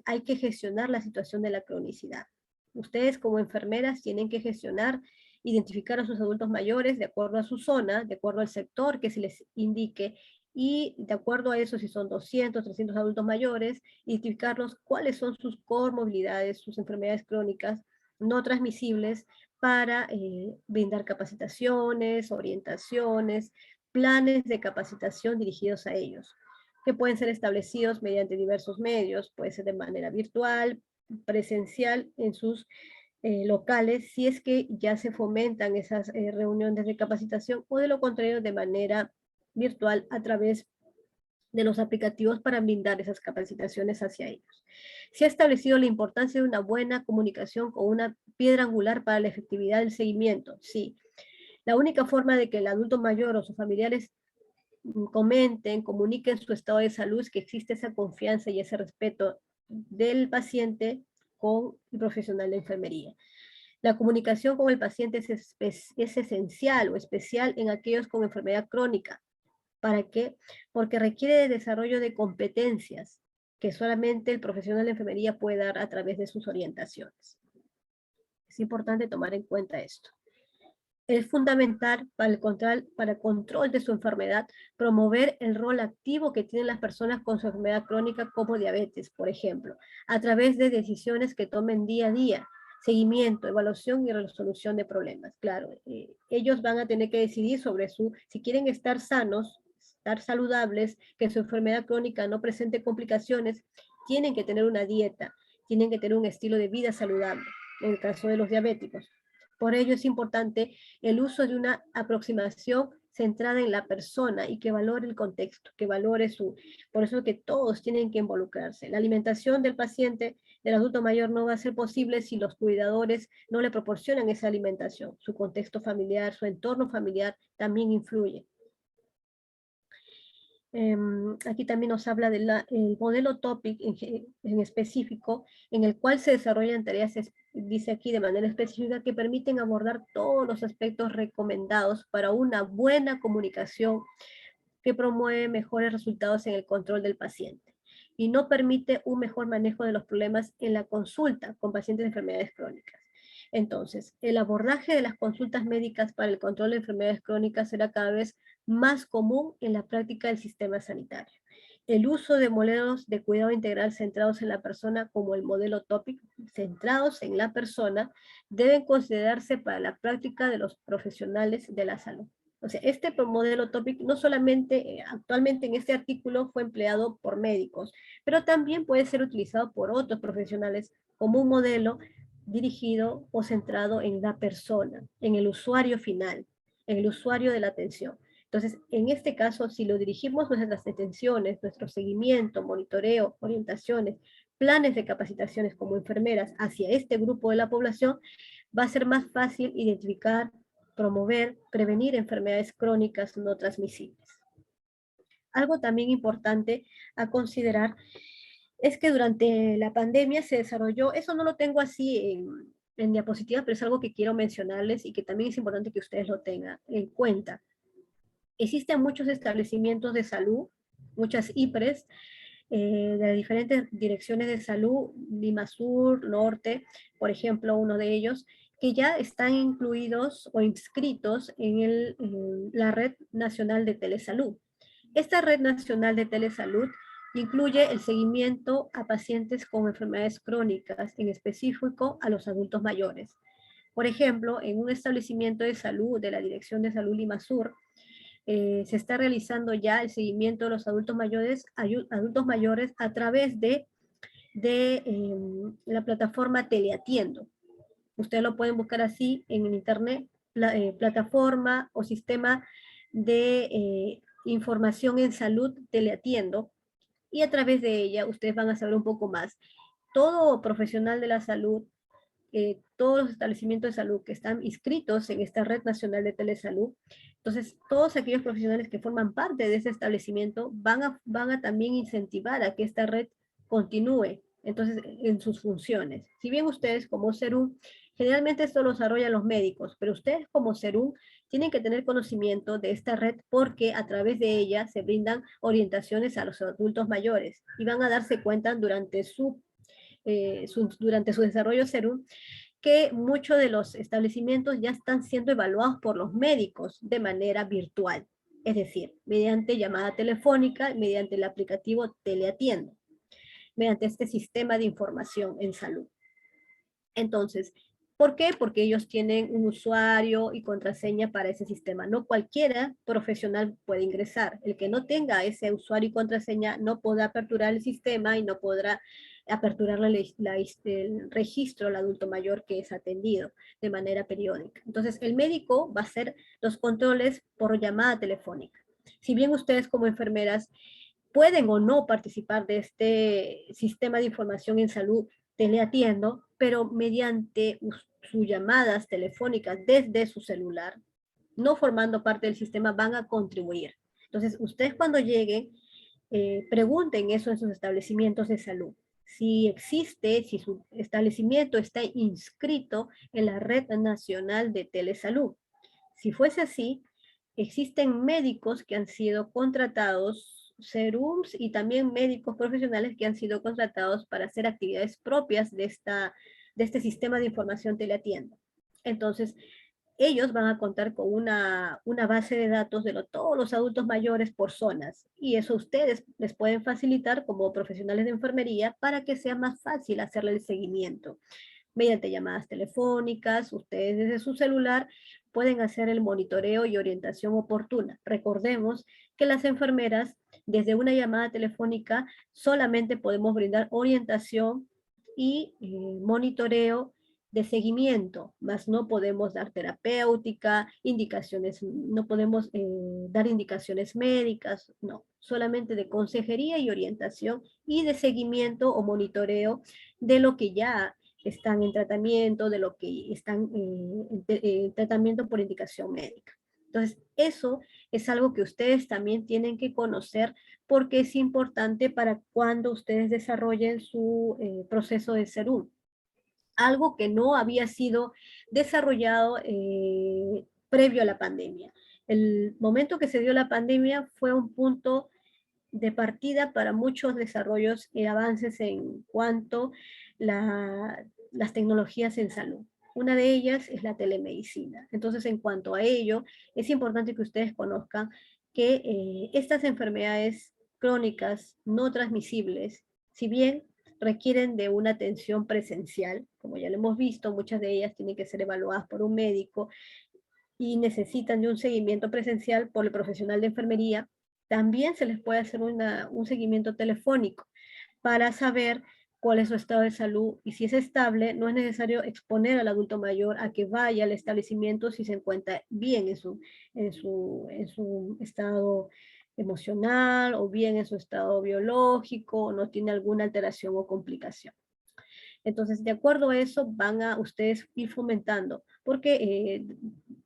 hay que gestionar la situación de la cronicidad. Ustedes como enfermeras tienen que gestionar, identificar a sus adultos mayores de acuerdo a su zona, de acuerdo al sector que se les indique, y de acuerdo a eso, si son 200, 300 adultos mayores, identificarlos cuáles son sus comorbilidades, sus enfermedades crónicas no transmisibles, para brindar capacitaciones, orientaciones, planes de capacitación dirigidos a ellos, que pueden ser establecidos mediante diversos medios, puede ser de manera virtual, presencial en sus locales, si es que ya se fomentan esas reuniones de capacitación, o de lo contrario de manera virtual a través de los aplicativos para brindar esas capacitaciones hacia ellos. Se ha establecido la importancia de una buena comunicación con una piedra angular para la efectividad del seguimiento. Sí, la única forma de que el adulto mayor o sus familiares comenten, comuniquen su estado de salud es que existe esa confianza y ese respeto del paciente con el profesional de enfermería. La comunicación con el paciente es esencial o especial en aquellos con enfermedad crónica. ¿Para qué? Porque requiere de desarrollo de competencias que solamente el profesional de enfermería puede dar a través de sus orientaciones. Es importante tomar en cuenta esto. Es fundamental para el control de su enfermedad promover el rol activo que tienen las personas con su enfermedad crónica como diabetes, por ejemplo, a través de decisiones que tomen día a día, seguimiento, evaluación y resolución de problemas. Claro, ellos van a tener que decidir sobre si quieren estar sanos, estar saludables, que su enfermedad crónica no presente complicaciones, tienen que tener una dieta, tienen que tener un estilo de vida saludable, en el caso de los diabéticos. Por ello es importante el uso de una aproximación centrada en la persona y que valore el contexto, que valore por eso que todos tienen que involucrarse. La alimentación del paciente, del adulto mayor, no va a ser posible si los cuidadores no le proporcionan esa alimentación. Su contexto familiar, su entorno familiar también influye. Aquí también nos habla del modelo TOPIC en específico, en el cual se desarrollan tareas, dice aquí de manera específica, que permiten abordar todos los aspectos recomendados para una buena comunicación que promueve mejores resultados en el control del paciente y no permite un mejor manejo de los problemas en la consulta con pacientes de enfermedades crónicas. Entonces, el abordaje de las consultas médicas para el control de enfermedades crónicas será cada vez más común en la práctica del sistema sanitario. El uso de modelos de cuidado integral centrados en la persona, como el modelo TOPIC, centrados en la persona, deben considerarse para la práctica de los profesionales de la salud. O sea, este modelo TOPIC no solamente actualmente en este artículo fue empleado por médicos, pero también puede ser utilizado por otros profesionales como un modelo dirigido o centrado en la persona, en el usuario final, en el usuario de la atención. Entonces, en este caso, si lo dirigimos nuestras atenciones, nuestro seguimiento, monitoreo, orientaciones, planes de capacitaciones como enfermeras hacia este grupo de la población, va a ser más fácil identificar, promover, prevenir enfermedades crónicas no transmisibles. Algo también importante a considerar es que durante la pandemia se desarrolló, eso no lo tengo así en diapositivas, pero es algo que quiero mencionarles y que también es importante que ustedes lo tengan en cuenta. Existen muchos establecimientos de salud, muchas IPRES, de diferentes direcciones de salud, Lima Sur, Norte, por ejemplo, uno de ellos, que ya están incluidos o inscritos en la Red Nacional de Telesalud. Esta Red Nacional de Telesalud incluye el seguimiento a pacientes con enfermedades crónicas, en específico a los adultos mayores. Por ejemplo, en un establecimiento de salud de la Dirección de Salud Lima Sur, se está realizando ya el seguimiento de los adultos mayores a través de la plataforma Teleatiendo. Ustedes lo pueden buscar así en internet, plataforma o sistema de información en salud Teleatiendo, y a través de ella ustedes van a saber un poco más. Todo profesional de la salud, todos los establecimientos de salud que están inscritos en esta Red Nacional de Telesalud, entonces todos aquellos profesionales que forman parte de ese establecimiento van a también incentivar a que esta red continúe entonces en sus funciones. Si bien ustedes como SERUM, generalmente esto lo desarrollan los médicos, pero ustedes como SERUM tienen que tener conocimiento de esta red porque a través de ella se brindan orientaciones a los adultos mayores y van a darse cuenta durante su desarrollo SERUM que muchos de los establecimientos ya están siendo evaluados por los médicos de manera virtual, es decir, mediante llamada telefónica, mediante el aplicativo Teleatiendo, mediante este sistema de información en salud. Entonces, ¿por qué? Porque ellos tienen un usuario y contraseña para ese sistema. No cualquiera profesional puede ingresar. El que no tenga ese usuario y contraseña no podrá aperturar el sistema y no podrá aperturar el registro al adulto mayor que es atendido de manera periódica. Entonces, el médico va a hacer los controles por llamada telefónica. Si bien ustedes como enfermeras pueden o no participar de este sistema de información en salud teleatiendo, pero mediante sus llamadas telefónicas desde su celular, no formando parte del sistema, van a contribuir. Entonces, ustedes cuando lleguen, pregunten eso en sus establecimientos de salud. Si existe, si su establecimiento está inscrito en la Red Nacional de Telesalud. Si fuese así, existen médicos que han sido contratados, serums y también médicos profesionales que han sido contratados para hacer actividades propias de este sistema de información teleatienda. Entonces, ellos van a contar con una base de datos de todos los adultos mayores por zonas, y eso ustedes les pueden facilitar como profesionales de enfermería para que sea más fácil hacerle el seguimiento mediante llamadas telefónicas. Ustedes desde su celular pueden hacer el monitoreo y orientación oportuna. Recordemos que las enfermeras, desde una llamada telefónica, solamente podemos brindar orientación y monitoreo de seguimiento, más no podemos dar terapéutica, indicaciones, no podemos dar indicaciones médicas, no, solamente de consejería y orientación y de seguimiento o monitoreo de lo que ya están en tratamiento, de lo que están en tratamiento por indicación médica. Entonces, eso es algo que ustedes también tienen que conocer porque es importante para cuando ustedes desarrollen su proceso de SERUM. Algo que no había sido desarrollado previo a la pandemia. El momento que se dio la pandemia fue un punto de partida para muchos desarrollos y avances en cuanto las tecnologías en salud. Una de ellas es la telemedicina. Entonces, en cuanto a ello, es importante que ustedes conozcan que estas enfermedades crónicas no transmisibles, si bien requieren de una atención presencial, como ya lo hemos visto, muchas de ellas tienen que ser evaluadas por un médico, y necesitan de un seguimiento presencial por el profesional de enfermería, también se les puede hacer un seguimiento telefónico para saber cuál es su estado de salud y si es estable, no es necesario exponer al adulto mayor a que vaya al establecimiento si se encuentra bien en su estado emocional o bien en su estado biológico o no tiene alguna alteración o complicación. Entonces, de acuerdo a eso, van a ustedes ir fomentando, porque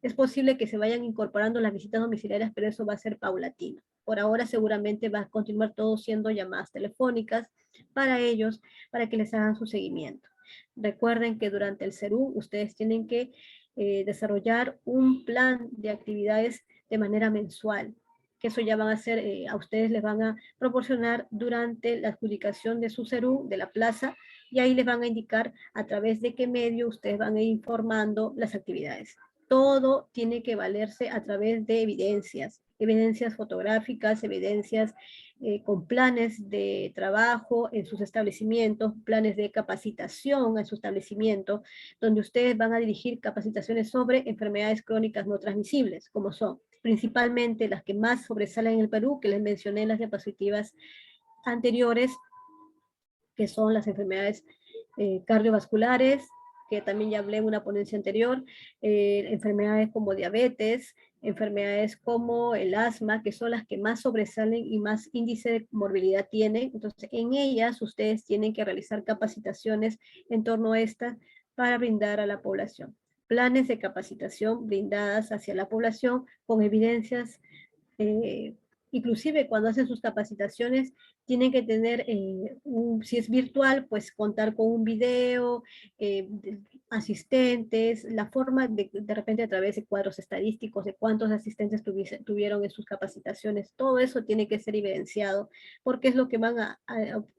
es posible que se vayan incorporando las visitas domiciliarias, pero eso va a ser paulatino. Por ahora seguramente va a continuar todo siendo llamadas telefónicas para ellos, para que les hagan su seguimiento. Recuerden que durante el CERU ustedes tienen que desarrollar un plan de actividades de manera mensual, que eso ya van a ser, a ustedes les van a proporcionar durante la adjudicación de su CERU, de la plaza, y ahí les van a indicar a través de qué medio ustedes van a ir informando las actividades. Todo tiene que valerse a través de evidencias fotográficas, evidencias con planes de trabajo en sus establecimientos, planes de capacitación en su establecimiento, donde ustedes van a dirigir capacitaciones sobre enfermedades crónicas no transmisibles, como son principalmente las que más sobresalen en el Perú, que les mencioné en las diapositivas anteriores, que son las enfermedades cardiovasculares, que también ya hablé en una ponencia anterior, enfermedades como diabetes, enfermedades como el asma, que son las que más sobresalen y más índice de morbilidad tienen. Entonces, en ellas ustedes tienen que realizar capacitaciones en torno a estas para brindar a la población. Planes de capacitación brindadas hacia la población con evidencias eh, inclusive cuando hacen sus capacitaciones, tienen que tener, si es virtual, pues contar con un video, asistentes, la forma de repente a través de cuadros estadísticos de cuántos asistentes tuvieron en sus capacitaciones, todo eso tiene que ser evidenciado porque es lo que van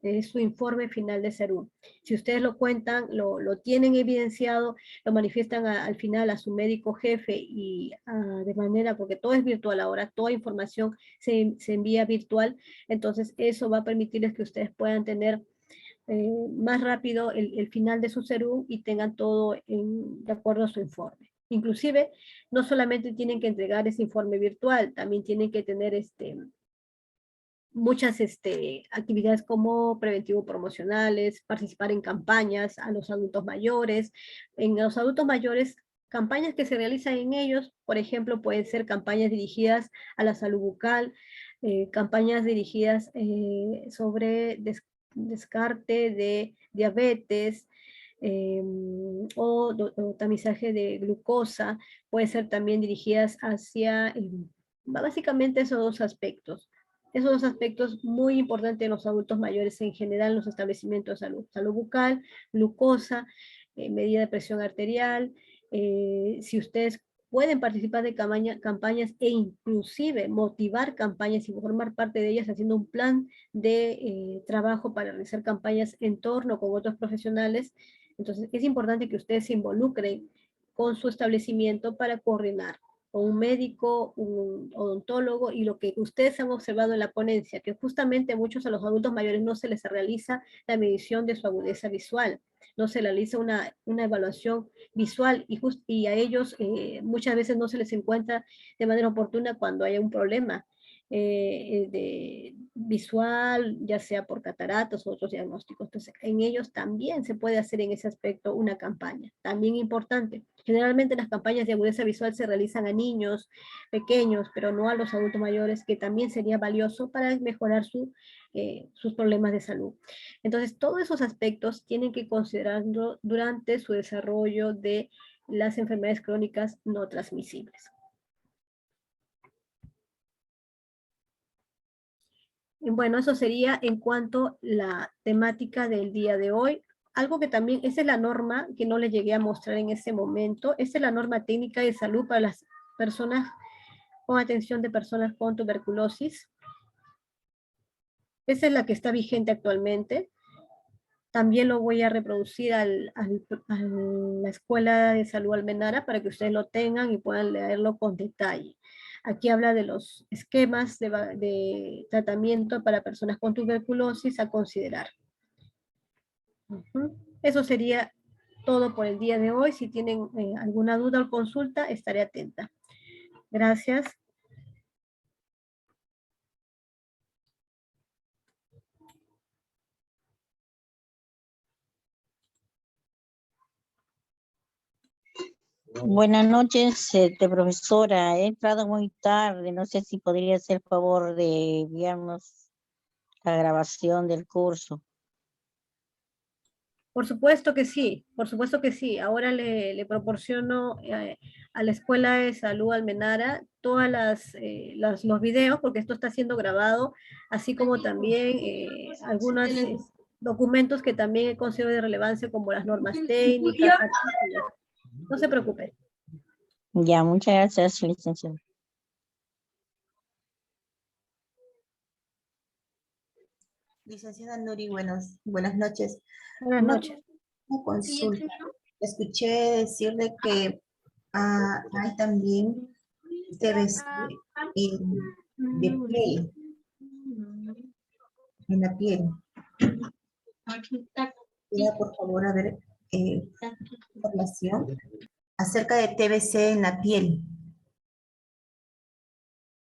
es su informe final de SERU. Si ustedes lo cuentan, lo tienen evidenciado, lo manifiestan al final a su médico jefe y de manera, porque todo es virtual ahora, toda información se envía virtual, entonces eso va a permitirles que ustedes puedan tener más rápido el final de su CERU y tengan todo de acuerdo a su informe. Inclusive, no solamente tienen que entregar ese informe virtual, también tienen que tener muchas actividades como preventivo-promocionales, participar en campañas a los adultos mayores. En los adultos mayores, campañas que se realizan en ellos, por ejemplo, pueden ser campañas dirigidas a la salud bucal, campañas dirigidas sobre descarte de diabetes, o tamizaje de glucosa, puede ser también dirigidas hacia, básicamente esos dos aspectos. Esos dos aspectos muy importantes en los adultos mayores en general en los establecimientos de salud. Salud bucal, glucosa, medida de presión arterial. Si ustedes pueden participar de campañas e inclusive motivar campañas y formar parte de ellas haciendo un plan de trabajo para realizar campañas en torno con otros profesionales. Entonces es importante que ustedes se involucren con su establecimiento para coordinar o un médico, un odontólogo, y lo que ustedes han observado en la ponencia, que justamente a muchos a los adultos mayores no se les realiza la medición de su agudeza visual, no se realiza una evaluación visual y a ellos muchas veces no se les encuentra de manera oportuna cuando haya un problema de visual, ya sea por cataratas o otros diagnósticos. Entonces, en ellos también se puede hacer en ese aspecto una campaña, también importante. Generalmente las campañas de agudeza visual se realizan a niños pequeños, pero no a los adultos mayores, que también sería valioso para mejorar sus problemas de salud. Entonces, todos esos aspectos tienen que considerarlo durante su desarrollo de las enfermedades crónicas no transmisibles. Bueno, eso sería en cuanto a la temática del día de hoy. Algo que también, esa es la norma que no les llegué a mostrar en ese momento, esa es la norma técnica de salud para las personas con atención de personas con tuberculosis. Esa es la que está vigente actualmente. También lo voy a reproducir a la Escuela de Salud Almenara para que ustedes lo tengan y puedan leerlo con detalle. Aquí habla de los esquemas de tratamiento para personas con tuberculosis a considerar. Eso sería todo por el día de hoy. Si tienen alguna duda o consulta, estaré atenta. Gracias. Buenas noches, profesora. He entrado muy tarde. No sé si podría hacer el favor de enviarnos la grabación del curso. Por supuesto que sí, por supuesto que sí. Ahora le proporciono a la Escuela de Salud Almenara todas los videos, porque esto está siendo grabado, así como también algunos documentos que también considero de relevancia, como las normas técnicas, artículos. No se preocupe. Ya, muchas gracias, licenciada. Licenciada Nuri, buenas noches. Buenas noches. Una consulta. Escuché decirle que hay también TBC de piel, en la piel. Quería por favor a ver información acerca de TBC en la piel.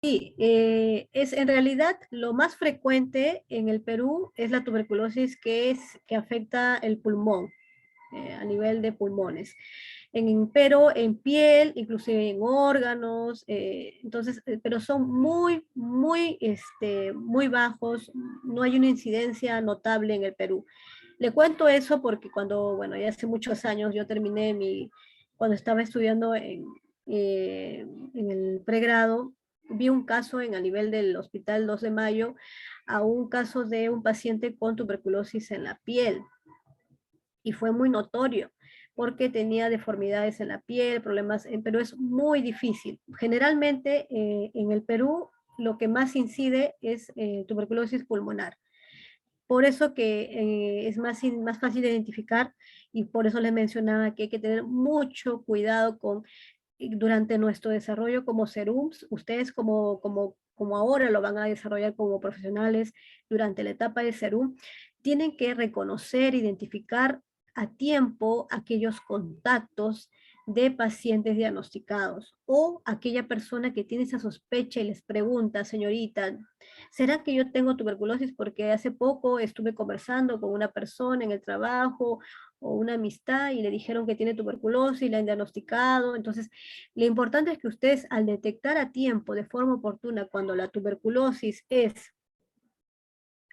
Sí, es en realidad lo más frecuente en el Perú es la tuberculosis que afecta el pulmón, a nivel de pulmones. Pero en piel, inclusive en órganos, entonces, pero son muy bajos, no hay una incidencia notable en el Perú. Le cuento eso porque bueno, ya hace muchos años yo terminé cuando estaba estudiando en el pregrado, vi un caso a nivel del Hospital 2 de Mayo, a un caso de un paciente con tuberculosis en la piel, y fue muy notorio porque tenía deformidades en la piel, problemas, pero es muy difícil. Generalmente en el Perú lo que más incide es tuberculosis pulmonar. Por eso que es más fácil de identificar, y por eso les mencionaba que hay que tener mucho cuidado durante nuestro desarrollo como serums. Ustedes como ahora lo van a desarrollar como profesionales durante la etapa de serum, tienen que reconocer, identificar a tiempo aquellos contactos de pacientes diagnosticados, o aquella persona que tiene esa sospecha y les pregunta: señorita, ¿será que yo tengo tuberculosis? Porque hace poco estuve conversando con una persona en el trabajo o una amistad y le dijeron que tiene tuberculosis y la han diagnosticado. Entonces, lo importante es que ustedes, al detectar a tiempo, de forma oportuna, cuando la tuberculosis es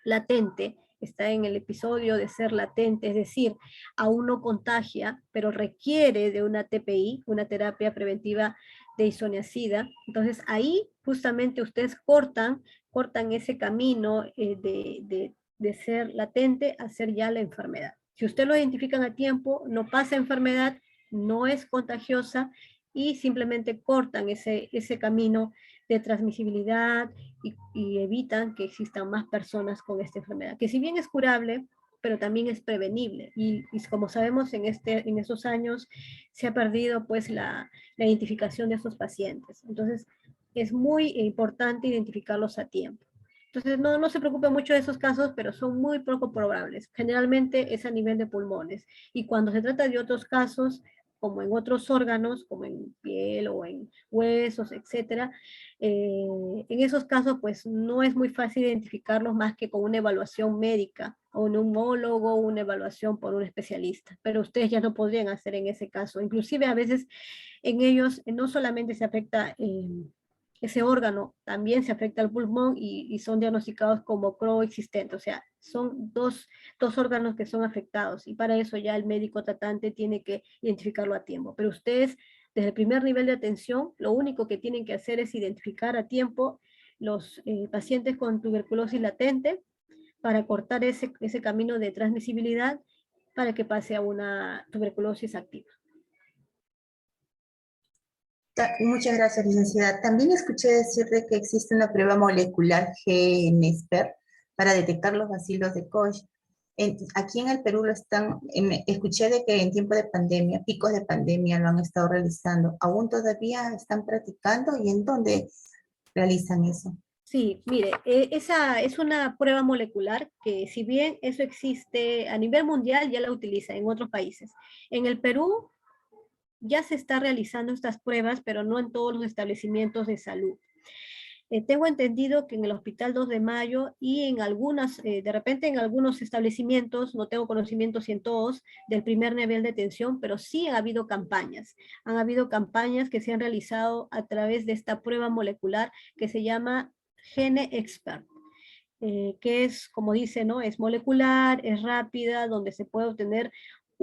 latente, está en el episodio de ser latente, es decir, aún no contagia, pero requiere de una TPI, una terapia preventiva de isoniazida. Entonces ahí justamente ustedes cortan ese camino de ser latente a ser ya la enfermedad. Si ustedes lo identifican a tiempo, no pasa enfermedad, no es contagiosa, y simplemente cortan ese camino de transmisibilidad, y evitan que existan más personas con esta enfermedad, que si bien es curable, pero también es prevenible. Y como sabemos, en estos años se ha perdido pues la identificación de estos pacientes. Entonces, es muy importante identificarlos a tiempo. Entonces, no se preocupe mucho de esos casos, pero son muy poco probables. Generalmente es a nivel de pulmones. Y cuando se trata de otros casos, como en otros órganos, como en piel o en huesos, etcétera, en esos casos, pues no es muy fácil identificarlos más que con una evaluación médica, o un neumólogo, una evaluación por un especialista. Pero ustedes ya no podrían hacer en ese caso. Inclusive a veces en ellos no solamente se afecta ese órgano, también se afecta el pulmón, y son diagnosticados como coexistentes. O sea, son dos órganos que son afectados, y para eso ya el médico tratante tiene que identificarlo a tiempo. Pero ustedes, desde el primer nivel de atención, lo único que tienen que hacer es identificar a tiempo los pacientes con tuberculosis latente, para cortar ese camino de transmisibilidad, para que pase a una tuberculosis activa. Muchas gracias, licenciada. También escuché decirle que existe una prueba molecular GNSPER para detectar los bacilos de Koch. Aquí en el Perú escuché de que en tiempo de pandemia, picos de pandemia, lo han estado realizando. ¿Aún todavía están practicando, y en dónde realizan eso? Sí, mire, esa es una prueba molecular que, si bien eso existe a nivel mundial, ya la utiliza en otros países. En el Perú ya se está realizando estas pruebas, pero no en todos los establecimientos de salud. Tengo entendido que en el Hospital 2 de Mayo y en algunas, de repente en algunos establecimientos, no tengo conocimiento si en todos, del primer nivel de atención, pero sí ha habido campañas. Han habido campañas que se han realizado a través de esta prueba molecular que se llama Gene Expert. Que es, como dice, ¿no? Es molecular, es rápida, donde se puede obtener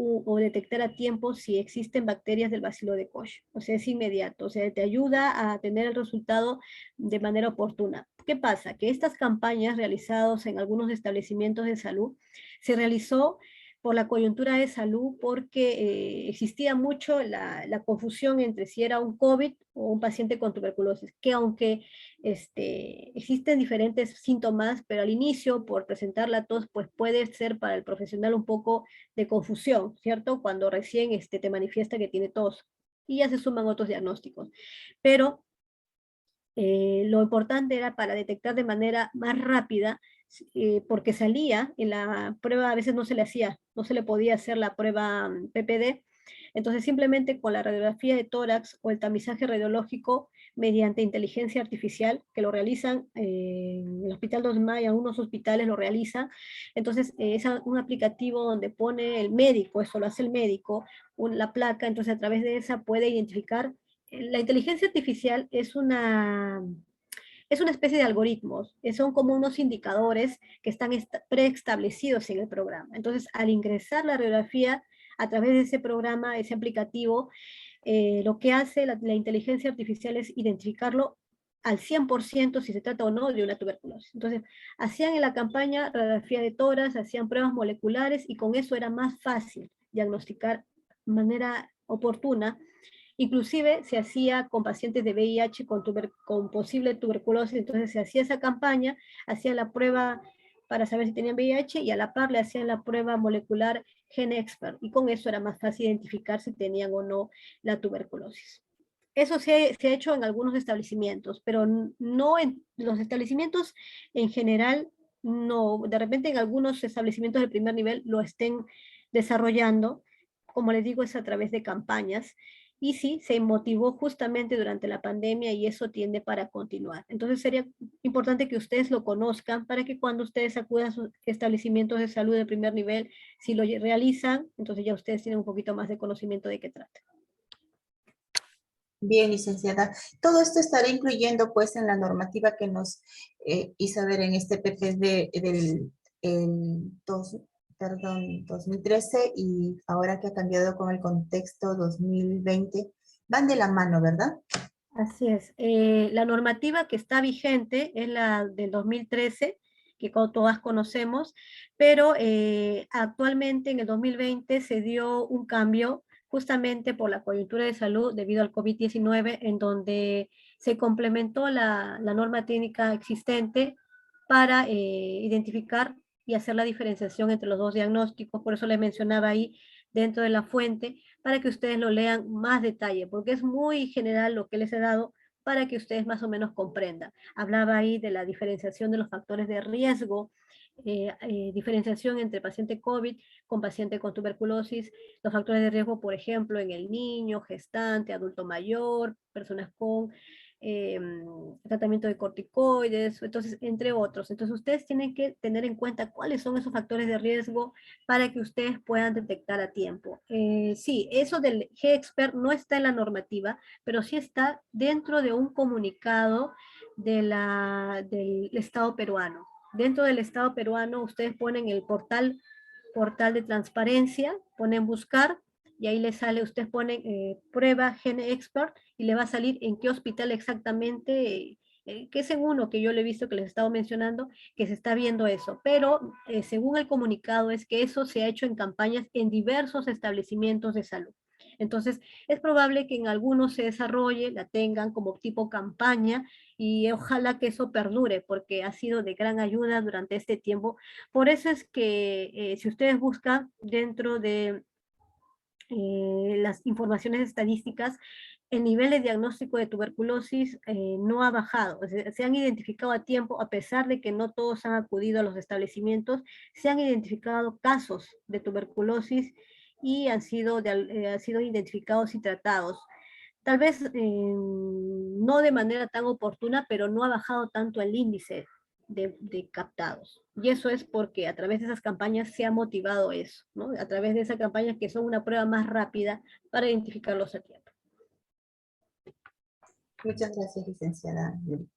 o detectar a tiempo si existen bacterias del bacilo de Koch. O sea, es inmediato, o sea, te ayuda a tener el resultado de manera oportuna. ¿Qué pasa? Que estas campañas realizadas en algunos establecimientos de salud se realizó por la coyuntura de salud porque existía mucho la confusión entre si era un COVID o un paciente con tuberculosis, que aunque existen diferentes síntomas, pero al inicio, por presentar la tos, pues puede ser para el profesional un poco de confusión, ¿cierto? Cuando recién te manifiesta que tiene tos y ya se suman otros diagnósticos. Pero lo importante era para detectar de manera más rápida, porque salía en la prueba, a veces no se le hacía, no se le podía hacer la prueba PPD, entonces simplemente con la radiografía de tórax o el tamizaje radiológico mediante inteligencia artificial, que lo realizan en el Hospital 2 de Mayo, algunos hospitales lo realizan, entonces es un aplicativo donde pone el médico, eso lo hace el médico, la placa, entonces a través de esa puede identificar. La inteligencia artificial es una especie de algoritmos, son como unos indicadores que están preestablecidos en el programa. Entonces, al ingresar la radiografía a través de ese programa, ese aplicativo, lo que hace la inteligencia artificial es identificarlo al 100% si se trata o no de una tuberculosis. Entonces, hacían en la campaña radiografía de tórax, hacían pruebas moleculares y con eso era más fácil diagnosticar de manera oportuna. Inclusive se hacía con pacientes de VIH con posible tuberculosis, entonces se hacía esa campaña, hacían la prueba para saber si tenían VIH y a la par le hacían la prueba molecular GeneXpert y con eso era más fácil identificar si tenían o no la tuberculosis. Eso se ha hecho en algunos establecimientos, pero no en los establecimientos en general, no. De repente en algunos establecimientos de primer nivel lo estén desarrollando, como les digo, es a través de campañas, y sí, se motivó justamente durante la pandemia y eso tiende para continuar. Entonces sería importante que ustedes lo conozcan para que cuando ustedes acudan a sus establecimientos de salud de primer nivel, si lo realizan, entonces ya ustedes tienen un poquito más de conocimiento de qué trata. Bien, licenciada. Todo esto estará incluyendo pues en la normativa que nos hizo ver en este PPD del 2013 y ahora que ha cambiado con el contexto 2020, van de la mano, ¿verdad? Así es. La normativa que está vigente es la del 2013, que todas conocemos, pero actualmente en el 2020 se dio un cambio justamente por la coyuntura de salud debido al COVID-19, en donde se complementó la norma técnica existente para identificar y hacer la diferenciación entre los dos diagnósticos. Por eso les mencionaba ahí dentro de la fuente, para que ustedes lo lean más detalle, porque es muy general lo que les he dado para que ustedes más o menos comprendan. Hablaba ahí de la diferenciación de los factores de riesgo, diferenciación entre paciente COVID con paciente con tuberculosis, los factores de riesgo, por ejemplo, en el niño, gestante, adulto mayor, personas con tratamiento de corticoides, entonces, entre otros. Entonces, ustedes tienen que tener en cuenta cuáles son esos factores de riesgo para que ustedes puedan detectar a tiempo. Sí, eso del G-Expert no está en la normativa, pero sí está dentro de un comunicado del Estado peruano. Dentro del Estado peruano, ustedes ponen el portal de transparencia, ponen buscar, y ahí les sale, ustedes ponen prueba GeneXpert, y le va a salir en qué hospital exactamente, que es en uno que yo le he visto que les he estado mencionando, que se está viendo eso, pero según el comunicado es que eso se ha hecho en campañas en diversos establecimientos de salud. Entonces, es probable que en algunos se desarrolle, la tengan como tipo campaña, y ojalá que eso perdure, porque ha sido de gran ayuda durante este tiempo. Por eso es que si ustedes buscan dentro de las informaciones estadísticas, el nivel de diagnóstico de tuberculosis no ha bajado. O sea, se han identificado a tiempo, a pesar de que no todos han acudido a los establecimientos, se han identificado casos de tuberculosis y han sido identificados y tratados. Tal vez no de manera tan oportuna, pero no ha bajado tanto el índice de captados. Y eso es porque a través de esas campañas se ha motivado eso, ¿no? A través de esas campañas que son una prueba más rápida para identificarlos a tiempo. Muchas gracias, licenciada Yuri.